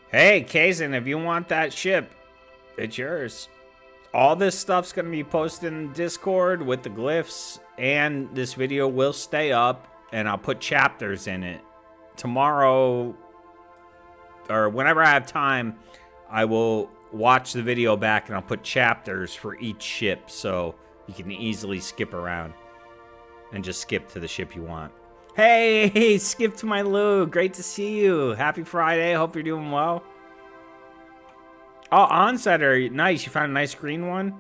Hey, Kazan, if you want that ship, it's yours. All this stuff's going to be posted in Discord with the glyphs, and this video will stay up, and I'll put chapters in it. Tomorrow, or whenever I have time, I will watch the video back, and I'll put chapters for each ship, so you can easily skip around and just skip to the ship you want. Hey, Skip to my Lou. Great to see you. Happy Friday. Hope you're doing well. Oh, Onsetter, nice. You found a nice green one?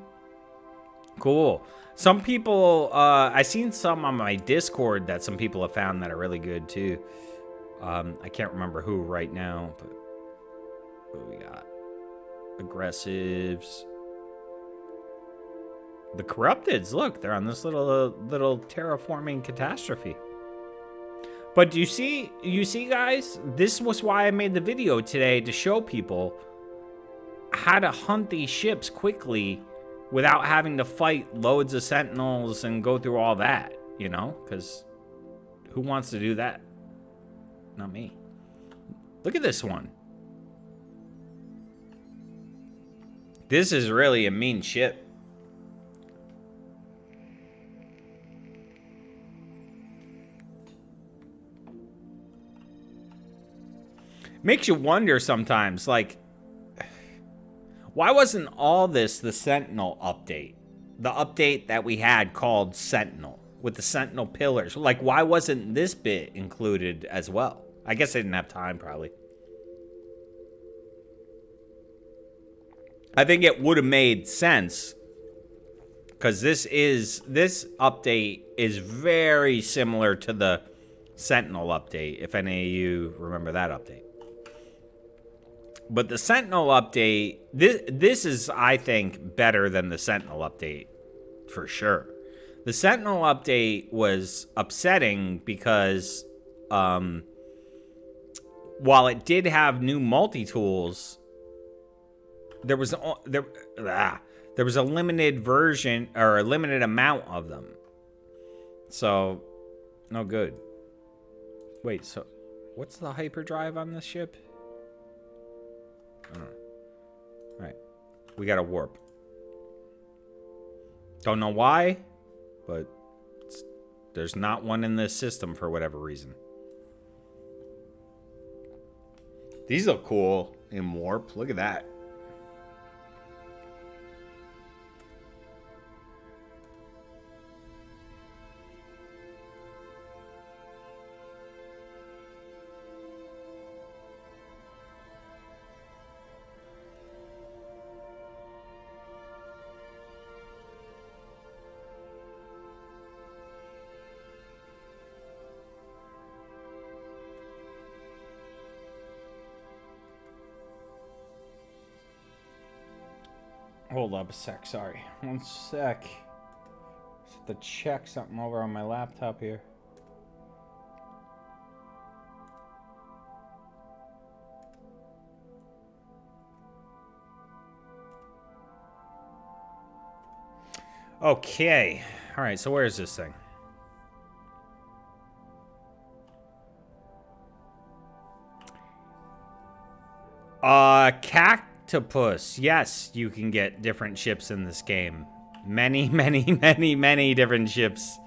Cool. Some people, I seen some on my Discord that some people have found that are really good too. I can't remember who right now, but what we got? Aggressives. The Corrupteds, look, they're on this little terraforming catastrophe. But do you see guys, this was why I made the video today, to show people how to hunt these ships quickly without having to fight loads of sentinels and go through all that, you know? Because who wants to do that? Not me. Look at this one. This is really a mean ship. Makes you wonder sometimes, like, why wasn't all this the Sentinel update? The update that we had called Sentinel. with the Sentinel pillars. Like, why wasn't this bit included as well? I guess they didn't have time, probably. I think it would have made sense, because this update is very similar to the Sentinel update, if any of you remember that update. But the Sentinel update, this is, I think, better than the Sentinel update, for sure. The Sentinel update was upsetting because, while it did have new multi-tools, there was a limited version, or a limited amount of them. So, no good. Wait, so what's the hyperdrive on this ship? Alright. We got a warp. Don't know why, but there's not one in this system for whatever reason. These look cool in warp. Look at that. Hold up a sec, sorry. One sec. Just have to check something over on my laptop here. Okay. Alright, so where is this thing? Cactopus. Yes, you can get different ships in this game. Many, many, many, many different ships.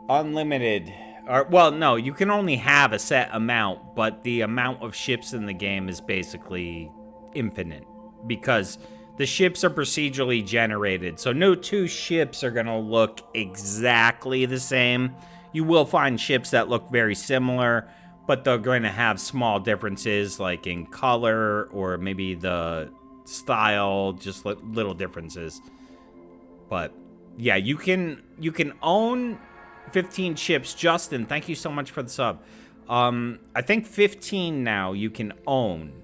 Unlimited. Or, well, no, you can only have a set amount, but the amount of ships in the game is basically infinite. Because the ships are procedurally generated, so no two ships are going to look exactly the same. You will find ships that look very similar, but they're going to have small differences, like in color or maybe the style, just little differences. But yeah, you can own 15 ships. Justin, thank you so much for the sub. I think 15 now you can own,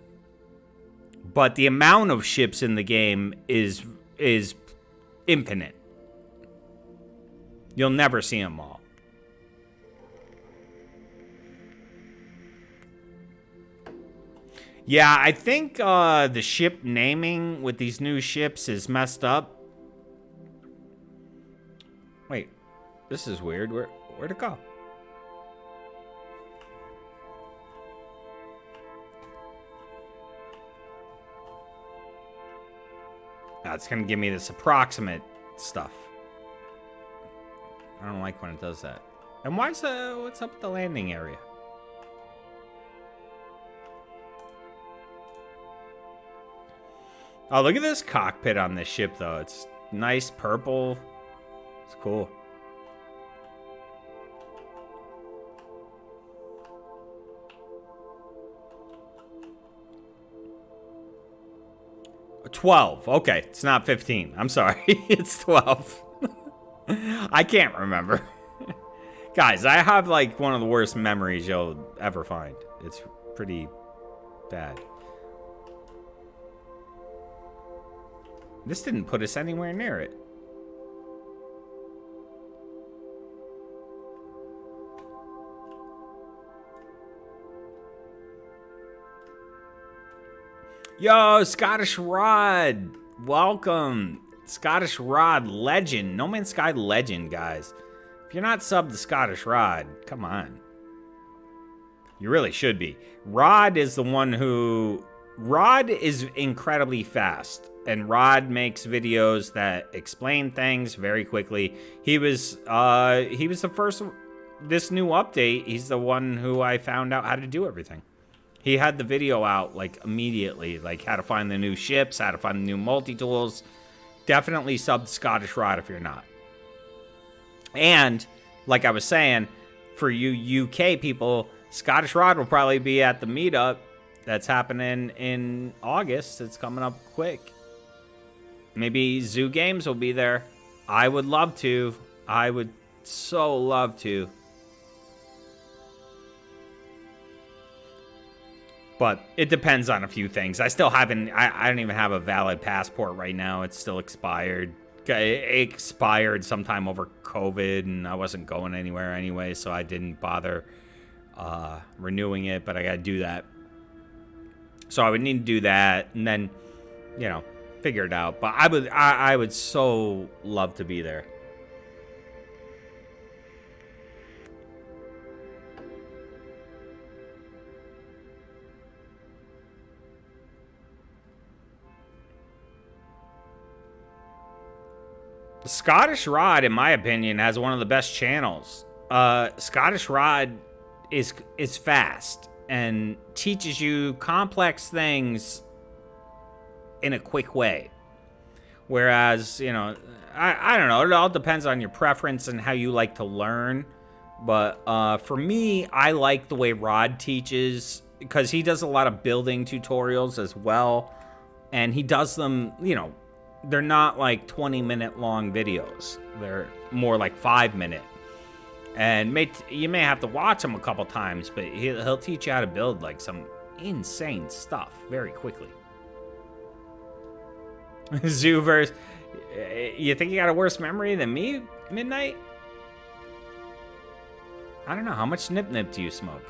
but the amount of ships in the game is infinite. You'll never see them all. Yeah, I think the ship naming with these new ships is messed up. Wait, this is weird. Where'd it go? It's gonna give me this approximate stuff. I don't like when it does that. And what's up with the landing area? Oh, look at this cockpit on this ship, though. It's nice purple. It's cool. $12. Okay, it's not 15. I'm sorry. It's 12. I can't remember. Guys, I have like one of the worst memories you'll ever find. It's pretty bad. This didn't put us anywhere near it. Yo, Scottish Rod. Welcome. Scottish Rod legend. No Man's Sky legend, guys. If you're not subbed to Scottish Rod, come on. You really should be. Rod is the one who... Rod is incredibly fast. And Rod makes videos that explain things very quickly. He was the first, this new update, he's the one who I found out how to do everything. He had the video out, like, immediately. Like, how to find the new ships, how to find the new multi-tools. Definitely sub Scottish Rod if you're not. And like I was saying, for you UK people, Scottish Rod will probably be at the meetup that's happening in August. It's coming up quick. Maybe Zoo Games will be there. I would love to. I would so love to. But it depends on a few things. I still haven't... I don't even have a valid passport right now. It's still expired. It expired sometime over COVID, and I wasn't going anywhere anyway, so I didn't bother renewing it, but I gotta do that. So I would need to do that, and then, you know, figure it out. But I would so love to be there. Scottish Rod, in my opinion, has one of the best channels. Scottish Rod is fast and teaches you complex things in a quick way. Whereas, you know, I don't know. It all depends on your preference and how you like to learn. But for me, I like the way Rod teaches because he does a lot of building tutorials as well. And he does them, you know, they're not like 20-minute long videos. They're more like 5-minute. And you may have to watch him a couple times, but he'll teach you how to build like some insane stuff very quickly. Zooverse, you think you got a worse memory than me, Midnight? I don't know. How much Nip Nip do you smoke?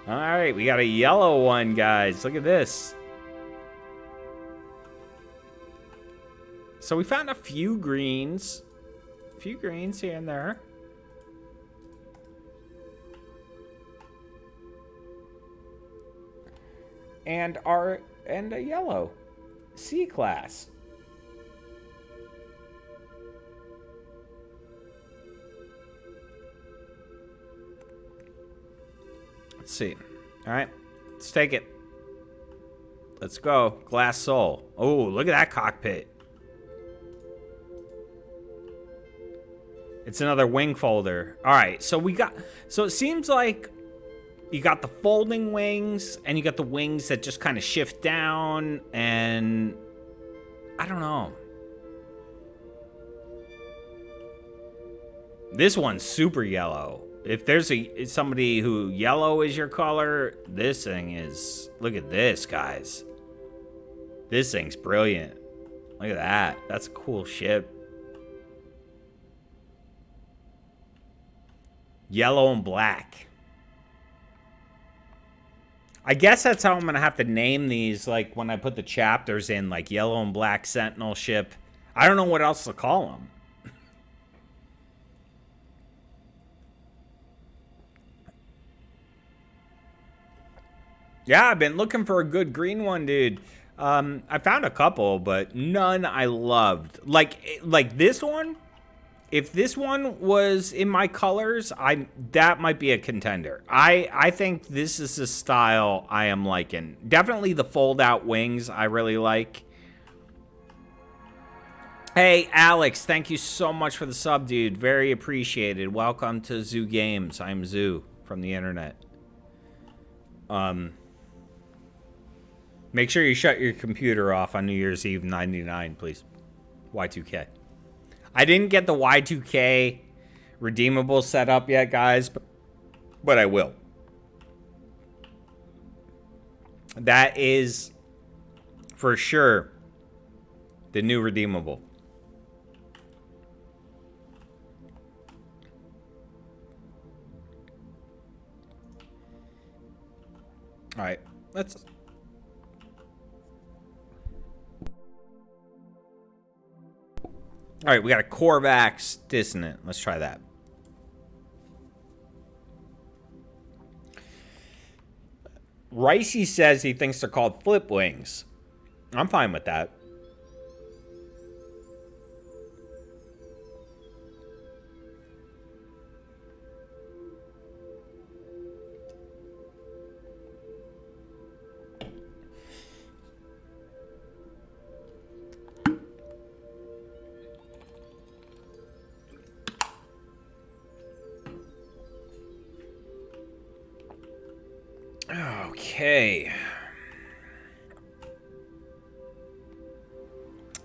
All right, we got a yellow one, guys. Look at this. So we found a few greens. A few greens here and there. And a yellow. C-class. Let's see. All right, let's take it. Let's go. Glass Soul. Oh, look at that cockpit. It's another wing folder. All right, so it seems like you got the folding wings and you got the wings that just kind of shift down, and I don't know. This one's super yellow. If there's somebody who yellow is your color, this thing is... Look at this, guys. This thing's brilliant. Look at that. That's a cool ship. Yellow and black. I guess that's how I'm going to have to name these, like, when I put the chapters in, like, yellow and black Sentinel ship. I don't know what else to call them. Yeah, I've been looking for a good green one, dude. I found a couple, but none I loved. Like this one, if this one was in my colors, that might be a contender. I think this is the style I am liking. Definitely the fold-out wings I really like. Hey, Alex, thank you so much for the sub, dude. Very appreciated. Welcome to Zoo Games. I'm Zoo from the internet. Make sure you shut your computer off on New Year's Eve 99, please. Y2K. I didn't get the Y2K redeemable set up yet, guys, but I will. That is, for sure, the new redeemable. All right, let's... All right, we got a Corvax Dissonant. Let's try that. Ricey says he thinks they're called flip wings. I'm fine with that. Okay.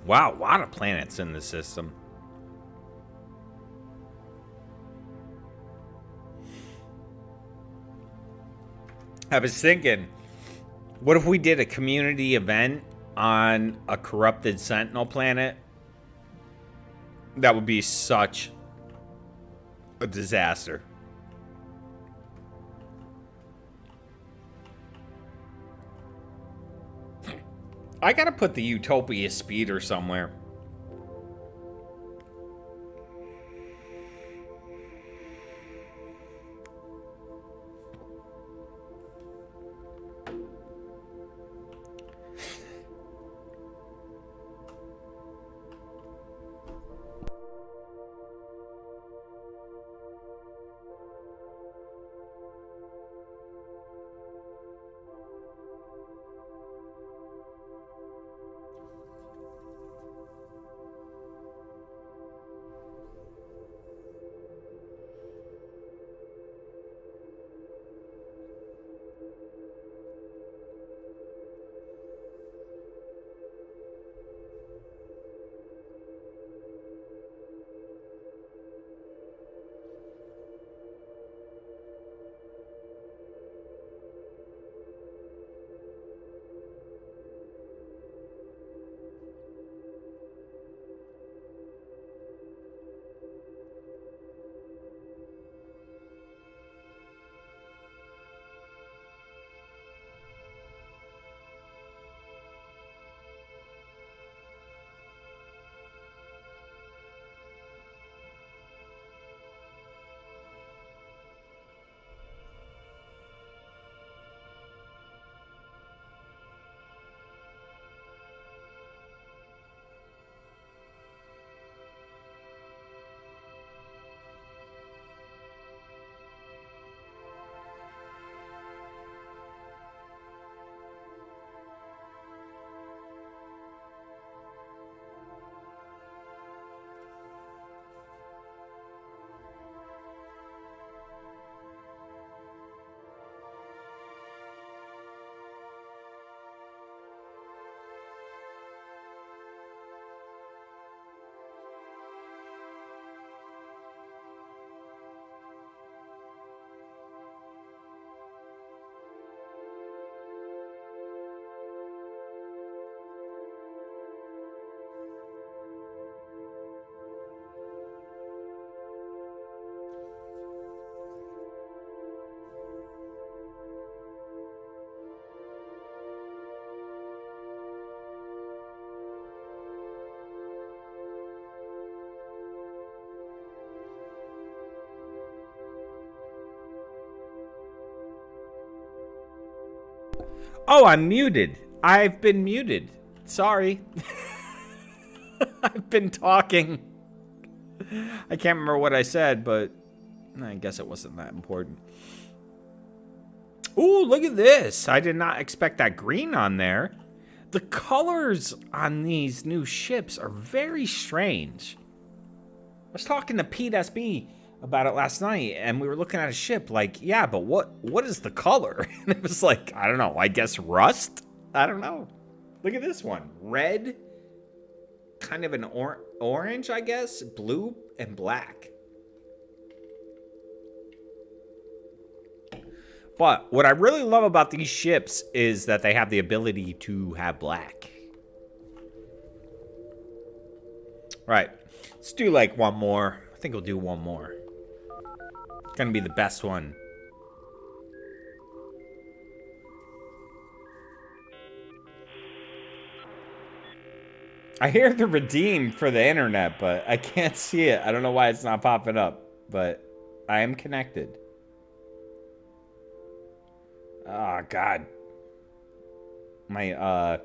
Wow, a lot of planets in the system. I was thinking, what if we did a community event on a corrupted Sentinel planet? That would be such a disaster. I gotta put the Utopia speeder somewhere. Oh, I'm muted. I've been muted. Sorry. I've been talking. I can't remember what I said, but I guess it wasn't that important. Ooh, look at this. I did not expect that green on there. The colors on these new ships are very strange. I was talking to Pete SB about it last night, and we were looking at a ship like, yeah, but what is the color? And it was like, I don't know, I guess rust? I don't know. Look at this one. Red, kind of an orange, I guess, blue, and black. But what I really love about these ships is that they have the ability to have black. Right. Let's do like one more. I think we'll do one more. It's gonna be the best one. I hear the redeem for the internet, but I can't see it. I don't know why it's not popping up, but I am connected. Oh, God. My,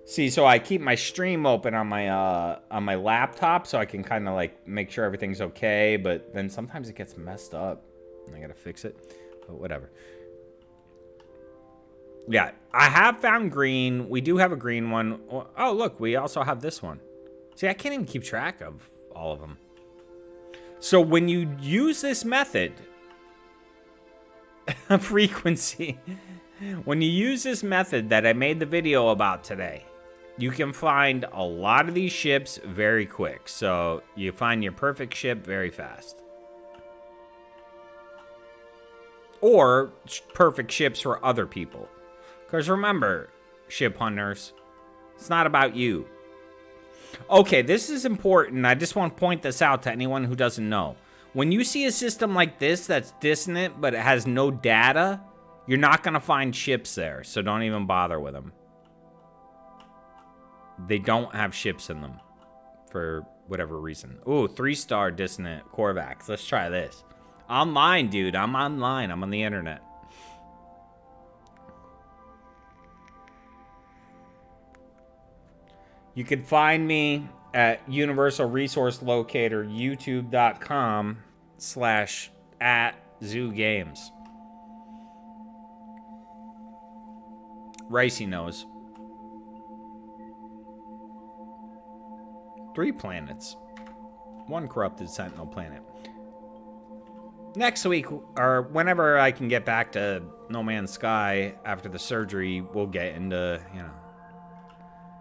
see, so I keep my stream open on my laptop so I can kind of, like, make sure everything's okay, but then sometimes it gets messed up, and I gotta fix it, but whatever. Yeah, I have found green. We do have a green one. Oh, look, we also have this one. See, I can't even keep track of all of them. So when you use this method, frequency, When you use this method that I made the video about today, you can find a lot of these ships very quick. So you find your perfect ship very fast. Or perfect ships for other people. Because remember, ship hunters, it's not about you. Okay, this is important. I just want to point this out to anyone who doesn't know. When you see a system like this that's dissonant, but it has no data, you're not going to find ships there. So don't even bother with them. They don't have ships in them for whatever reason. Ooh, 3-star dissonant Korvax. Let's try this. Online, dude. I'm online. I'm on the internet. You can find me at Universal Resource Locator, youtube.com/@ZooGames. Ricey knows. 3 planets. 1 corrupted Sentinel planet. Next week, or whenever I can get back to No Man's Sky after the surgery, we'll get into, you know,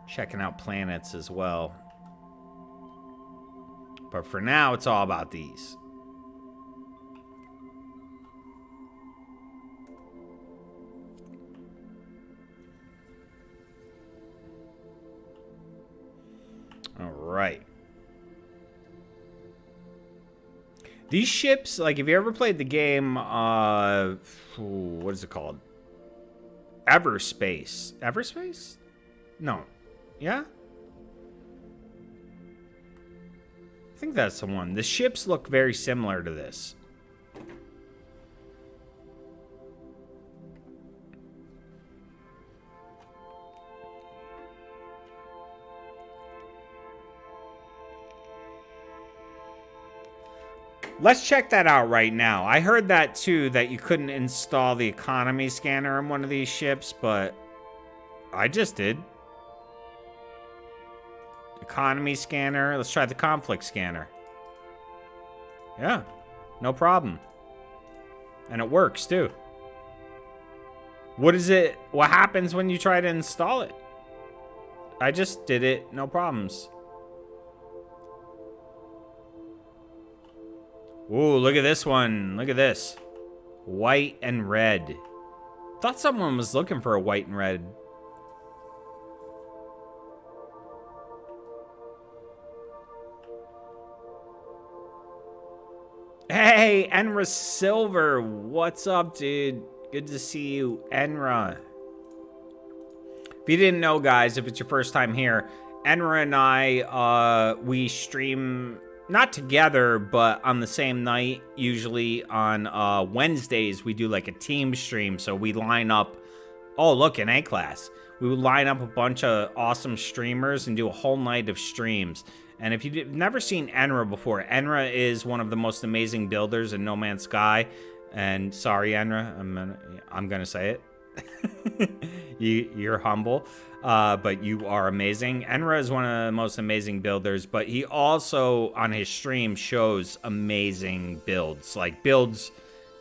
checking out planets as well. But for now, it's all about these. All right. These ships, like, if you ever played the game, what is it called? Everspace. Everspace? No. Yeah? I think that's the one. The ships look very similar to this. Let's check that out right now. I heard that too, that you couldn't install the economy scanner in one of these ships, but I just did. Economy scanner. Let's try the conflict scanner. Yeah, no problem. And it works too. What is it? What happens when you try to install it? I just did it, no problems. Ooh, look at this one. Look at this. White and red. Thought someone was looking for a white and red. Hey, Enra Silver. What's up, dude? Good to see you, Enra. If you didn't know, guys, if it's your first time here, Enra and I, we stream... not together, but on the same night. Usually on Wednesdays, we do like a team stream. So we line up... Oh, look, an A-Class. We would line up a bunch of awesome streamers and do a whole night of streams. And if you've never seen Enra before, Enra is one of the most amazing builders in No Man's Sky. And sorry, Enra, I'm gonna say it. You're humble. But you are amazing. Enra is one of the most amazing builders, but he also, on his stream, shows amazing builds. Like, builds...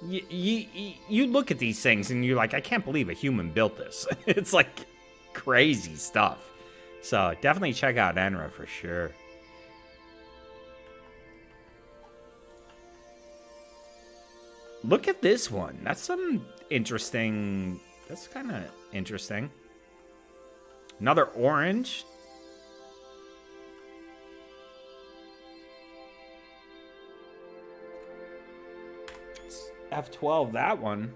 You look at these things, and you're like, I can't believe a human built this. It's, like, crazy stuff. So, definitely check out Enra for sure. Look at this one. That's some interesting... That's kind of interesting. Another orange. It's F12, that one.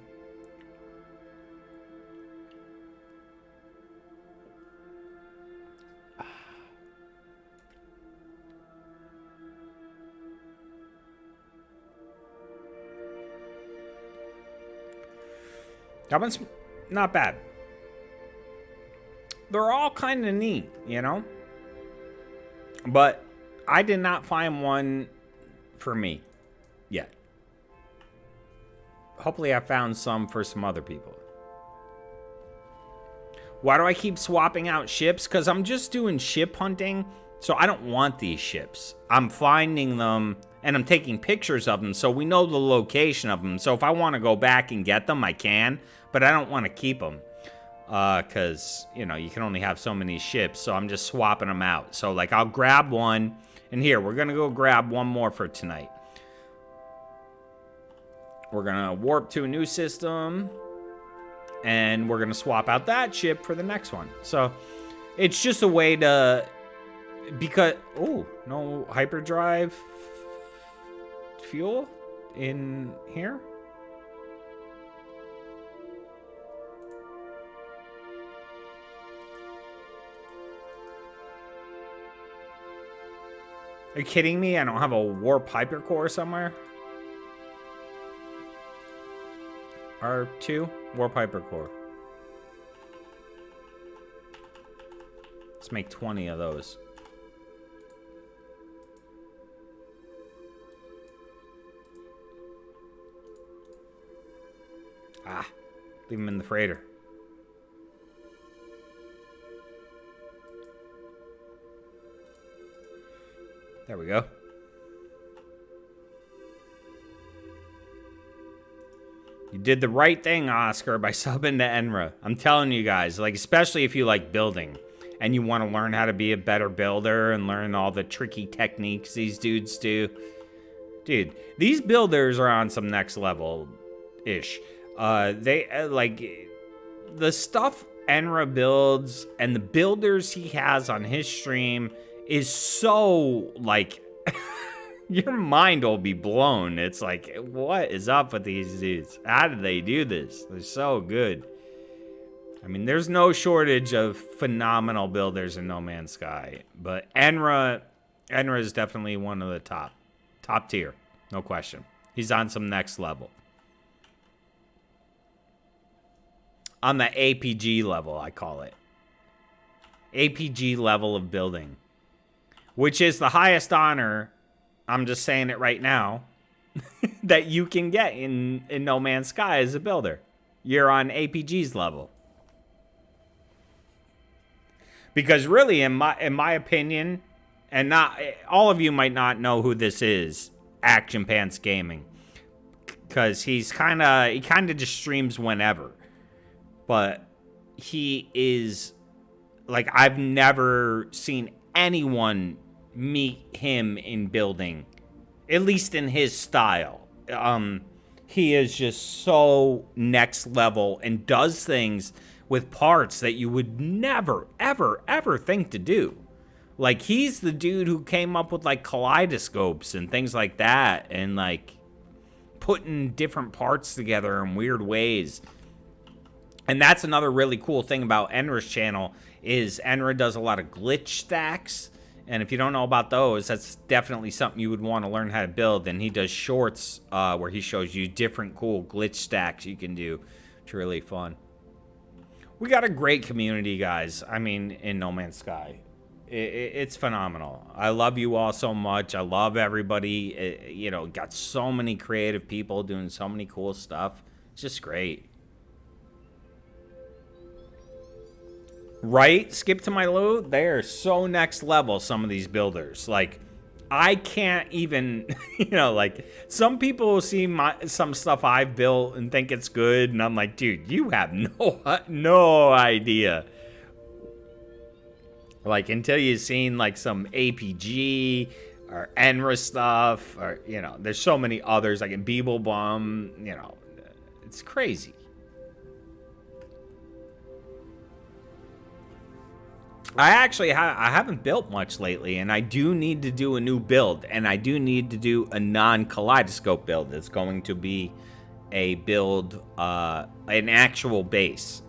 That one's not bad. They're all kind of neat, you know? But I did not find one for me yet. Hopefully I found some for some other people. Why do I keep swapping out ships? Because I'm just doing ship hunting, so I don't want these ships. I'm finding them and I'm taking pictures of them, so we know the location of them. So if I want to go back and get them, I can, but I don't want to keep them. Because, you know, you can only have so many ships, so I'm just swapping them out. So, like, I'll grab one, and here, we're going to go grab one more for tonight. We're going to warp to a new system, and we're going to swap out that ship for the next one. So, it's just a way to, because, oh, no hyperdrive fuel in here? Are you kidding me? I don't have a warp hypercore somewhere? R2? Warp hypercore. Let's make 20 of those. Ah, leave them in the freighter. There we go. You did the right thing, Oscar, by subbing to Enra. I'm telling you guys, like, especially if you like building and you want to learn how to be a better builder and learn all the tricky techniques these dudes do. Dude, these builders are on some next level-ish. Like, the stuff Enra builds and the builders he has on his stream is so, like, your mind will be blown. It's like, what is up with these dudes? How did they do this? They're so good. I mean, there's no shortage of phenomenal builders in No Man's Sky, but Enra is definitely one of the top tier, no question. He's on some next level. On the APG level, I call it. APG level of building. Which is the highest honor, I'm just saying it right now, that you can get in No Man's Sky as a builder. You're on APG's level. Because really, in my opinion, and not all of you might not know who this is, Action Pants Gaming, because he kind of just streams whenever. But he is, like, I've never seen anyone meet him in building, at least in his style. He is just so next level and does things with parts that you would never, ever, ever think to do. Like, he's the dude who came up with, like, kaleidoscopes and things like that, and, like, putting different parts together in weird ways. And that's another really cool thing about Enra's channel, is Enra does a lot of glitch stacks. And if you don't know about those, that's definitely something you would want to learn how to build. And he does shorts where he shows you different cool glitch stacks you can do. It's really fun. We got a great community, guys. I mean, in No Man's Sky. It's phenomenal. I love you all so much. I love everybody. You know, got so many creative people doing so many cool stuff. It's just great. Right? Skip to my loot. They're so next level, some of these builders. Like, I can't even, you know, like, some people will see some stuff I've built and think it's good, and I'm like, dude, you have no idea. Like, until you've seen, like, some APG or Enra stuff, or, you know, there's so many others, like in Beeblebum, you know, it's crazy. I actually I haven't built much lately, and I do need to do a new build, and I do need to do a non-kaleidoscope build. It's going to be a build, an actual base,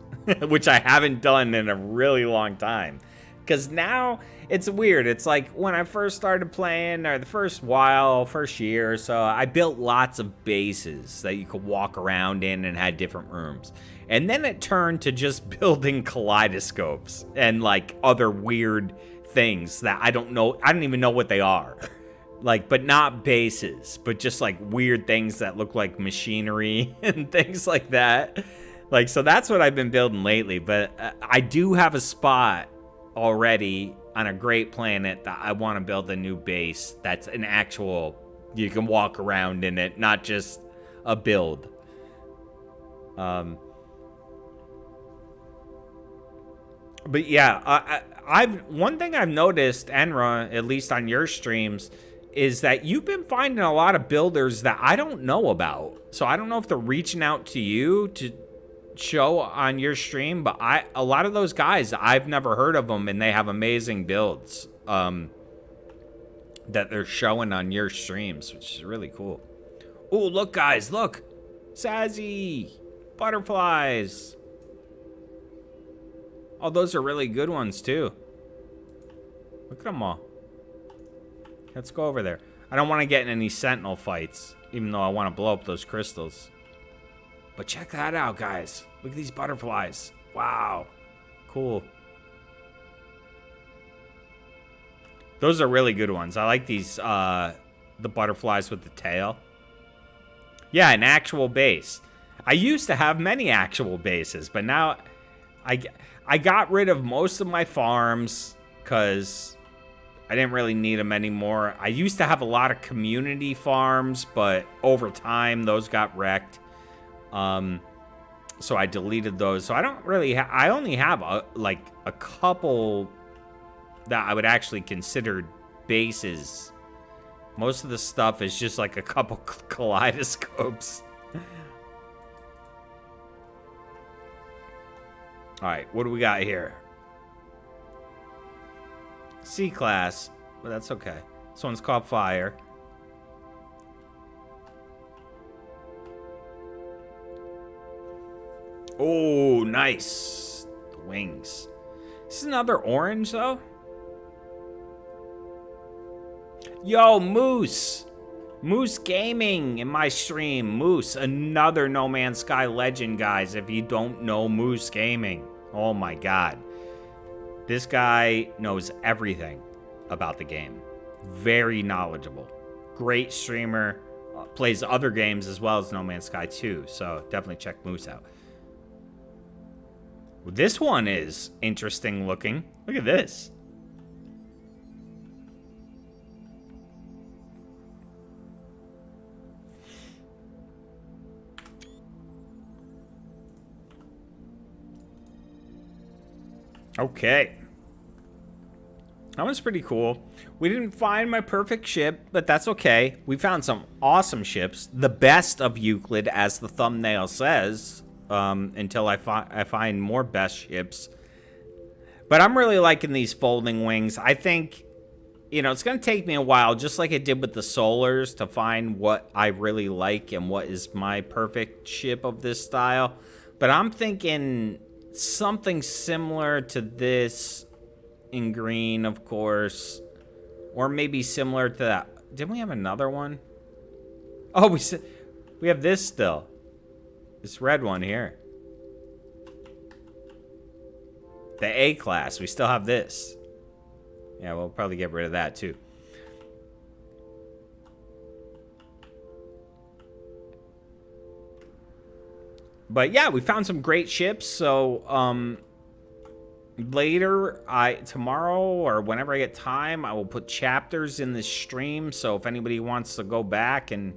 which I haven't done in a really long time. Because now, it's weird. It's like when I first started playing, or the first year or so, I built lots of bases that you could walk around in and had different rooms. And then it turned to just building kaleidoscopes and, like, other weird things that I don't even know what they are. Like, but not bases, but just, like, weird things that look like machinery and things like that. Like, so that's what I've been building lately. But I do have a spot already on a great planet that I want to build a new base that's an actual You can walk around in it, not just a build. But yeah, one thing I've noticed, Enra, at least on your streams, is that you've been finding a lot of builders that I don't know about. So I don't know if they're reaching out to you to show on your stream, but a lot of those guys, I've never heard of them, and they have amazing builds that they're showing on your streams, which is really cool. Oh, look, guys, look. Sassy. Butterflies. Oh, those are really good ones, too. Look at them all. Let's go over there. I don't want to get in any sentinel fights, even though I want to blow up those crystals. But check that out, guys. Look at these butterflies. Wow. Cool. Those are really good ones. I like these, the butterflies with the tail. Yeah, an actual base. I used to have many actual bases, but now I got rid of most of my farms because I didn't really need them anymore. I used to have a lot of community farms, but over time, those got wrecked. So I deleted those. So I don't really I only have like a couple that I would actually consider bases. Most of the stuff is just like a couple kaleidoscopes. All right, what do we got here? C-class. Well, that's okay. This one's called Fire. Oh, nice. The wings. This is another orange, though. Yo, Moose. Moose Gaming in my stream. Moose, another No Man's Sky legend, guys. If you don't know Moose Gaming. Oh, my God. This guy knows everything about the game. Very knowledgeable. Great streamer. Plays other games as well as No Man's Sky 2. So definitely check Moose out. This one is interesting looking. Look at this. Okay. That was pretty cool. We didn't find my perfect ship, but that's okay. We found some awesome ships. The best of Euclid, as the thumbnail says, until I find more best ships. But I'm really liking these folding wings. I think, you know, it's going to take me a while, just like it did with the Solars, to find what I really like and what is my perfect ship of this style. But I'm thinking something similar to this in green, of course, or maybe similar to that. Didn't we have another one? Oh, we have this still. This red one here. The A class. We still have this. Yeah, we'll probably get rid of that too. But yeah, we found some great ships. So later, tomorrow or whenever I get time, I will put chapters in this stream. So if anybody wants to go back and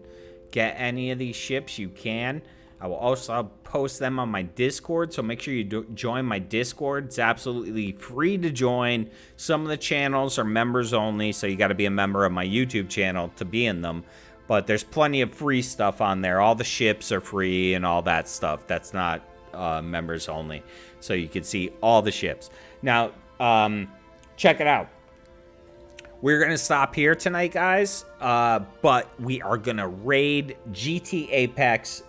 get any of these ships, you can. I will also post them on my Discord, so make sure you join my Discord. It's absolutely free to join. Some of the channels are members only, so you got to be a member of my YouTube channel to be in them. But there's plenty of free stuff on there. All the ships are free and all that stuff. That's not members only, so you can see all the ships. Now, check it out. We're going to stop here tonight, guys, but we are going to raid GT Apex,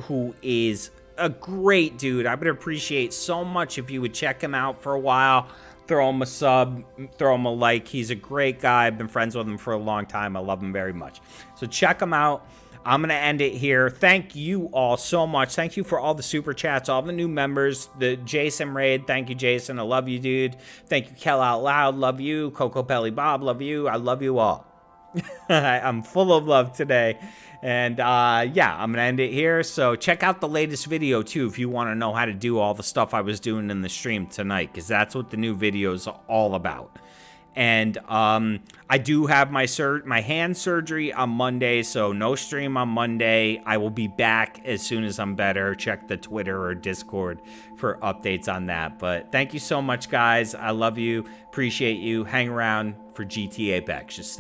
who is a great dude. I would appreciate so much if you would check him out for a while. Throw him a sub, throw him a like. He's a great guy. I've been friends with him for a long time. I love him very much. So check him out. I'm going to end it here. Thank you all so much. Thank you for all the super chats, all the new members. The Jason Raid, thank you, Jason. I love you, dude. Thank you, Kel Out Loud. Love you. Coco Pelly Bob, love you. I love you all. I'm full of love today. And yeah, I'm going to end it here. So check out the latest video, too, if you want to know how to do all the stuff I was doing in the stream tonight, because that's what the new video is all about. And I do have my hand surgery on Monday, so no stream on Monday. I will be back as soon as I'm better. Check the Twitter or Discord for updates on that. But thank you so much, guys. I love you. Appreciate you. Hang around for GTA Apex. Just stay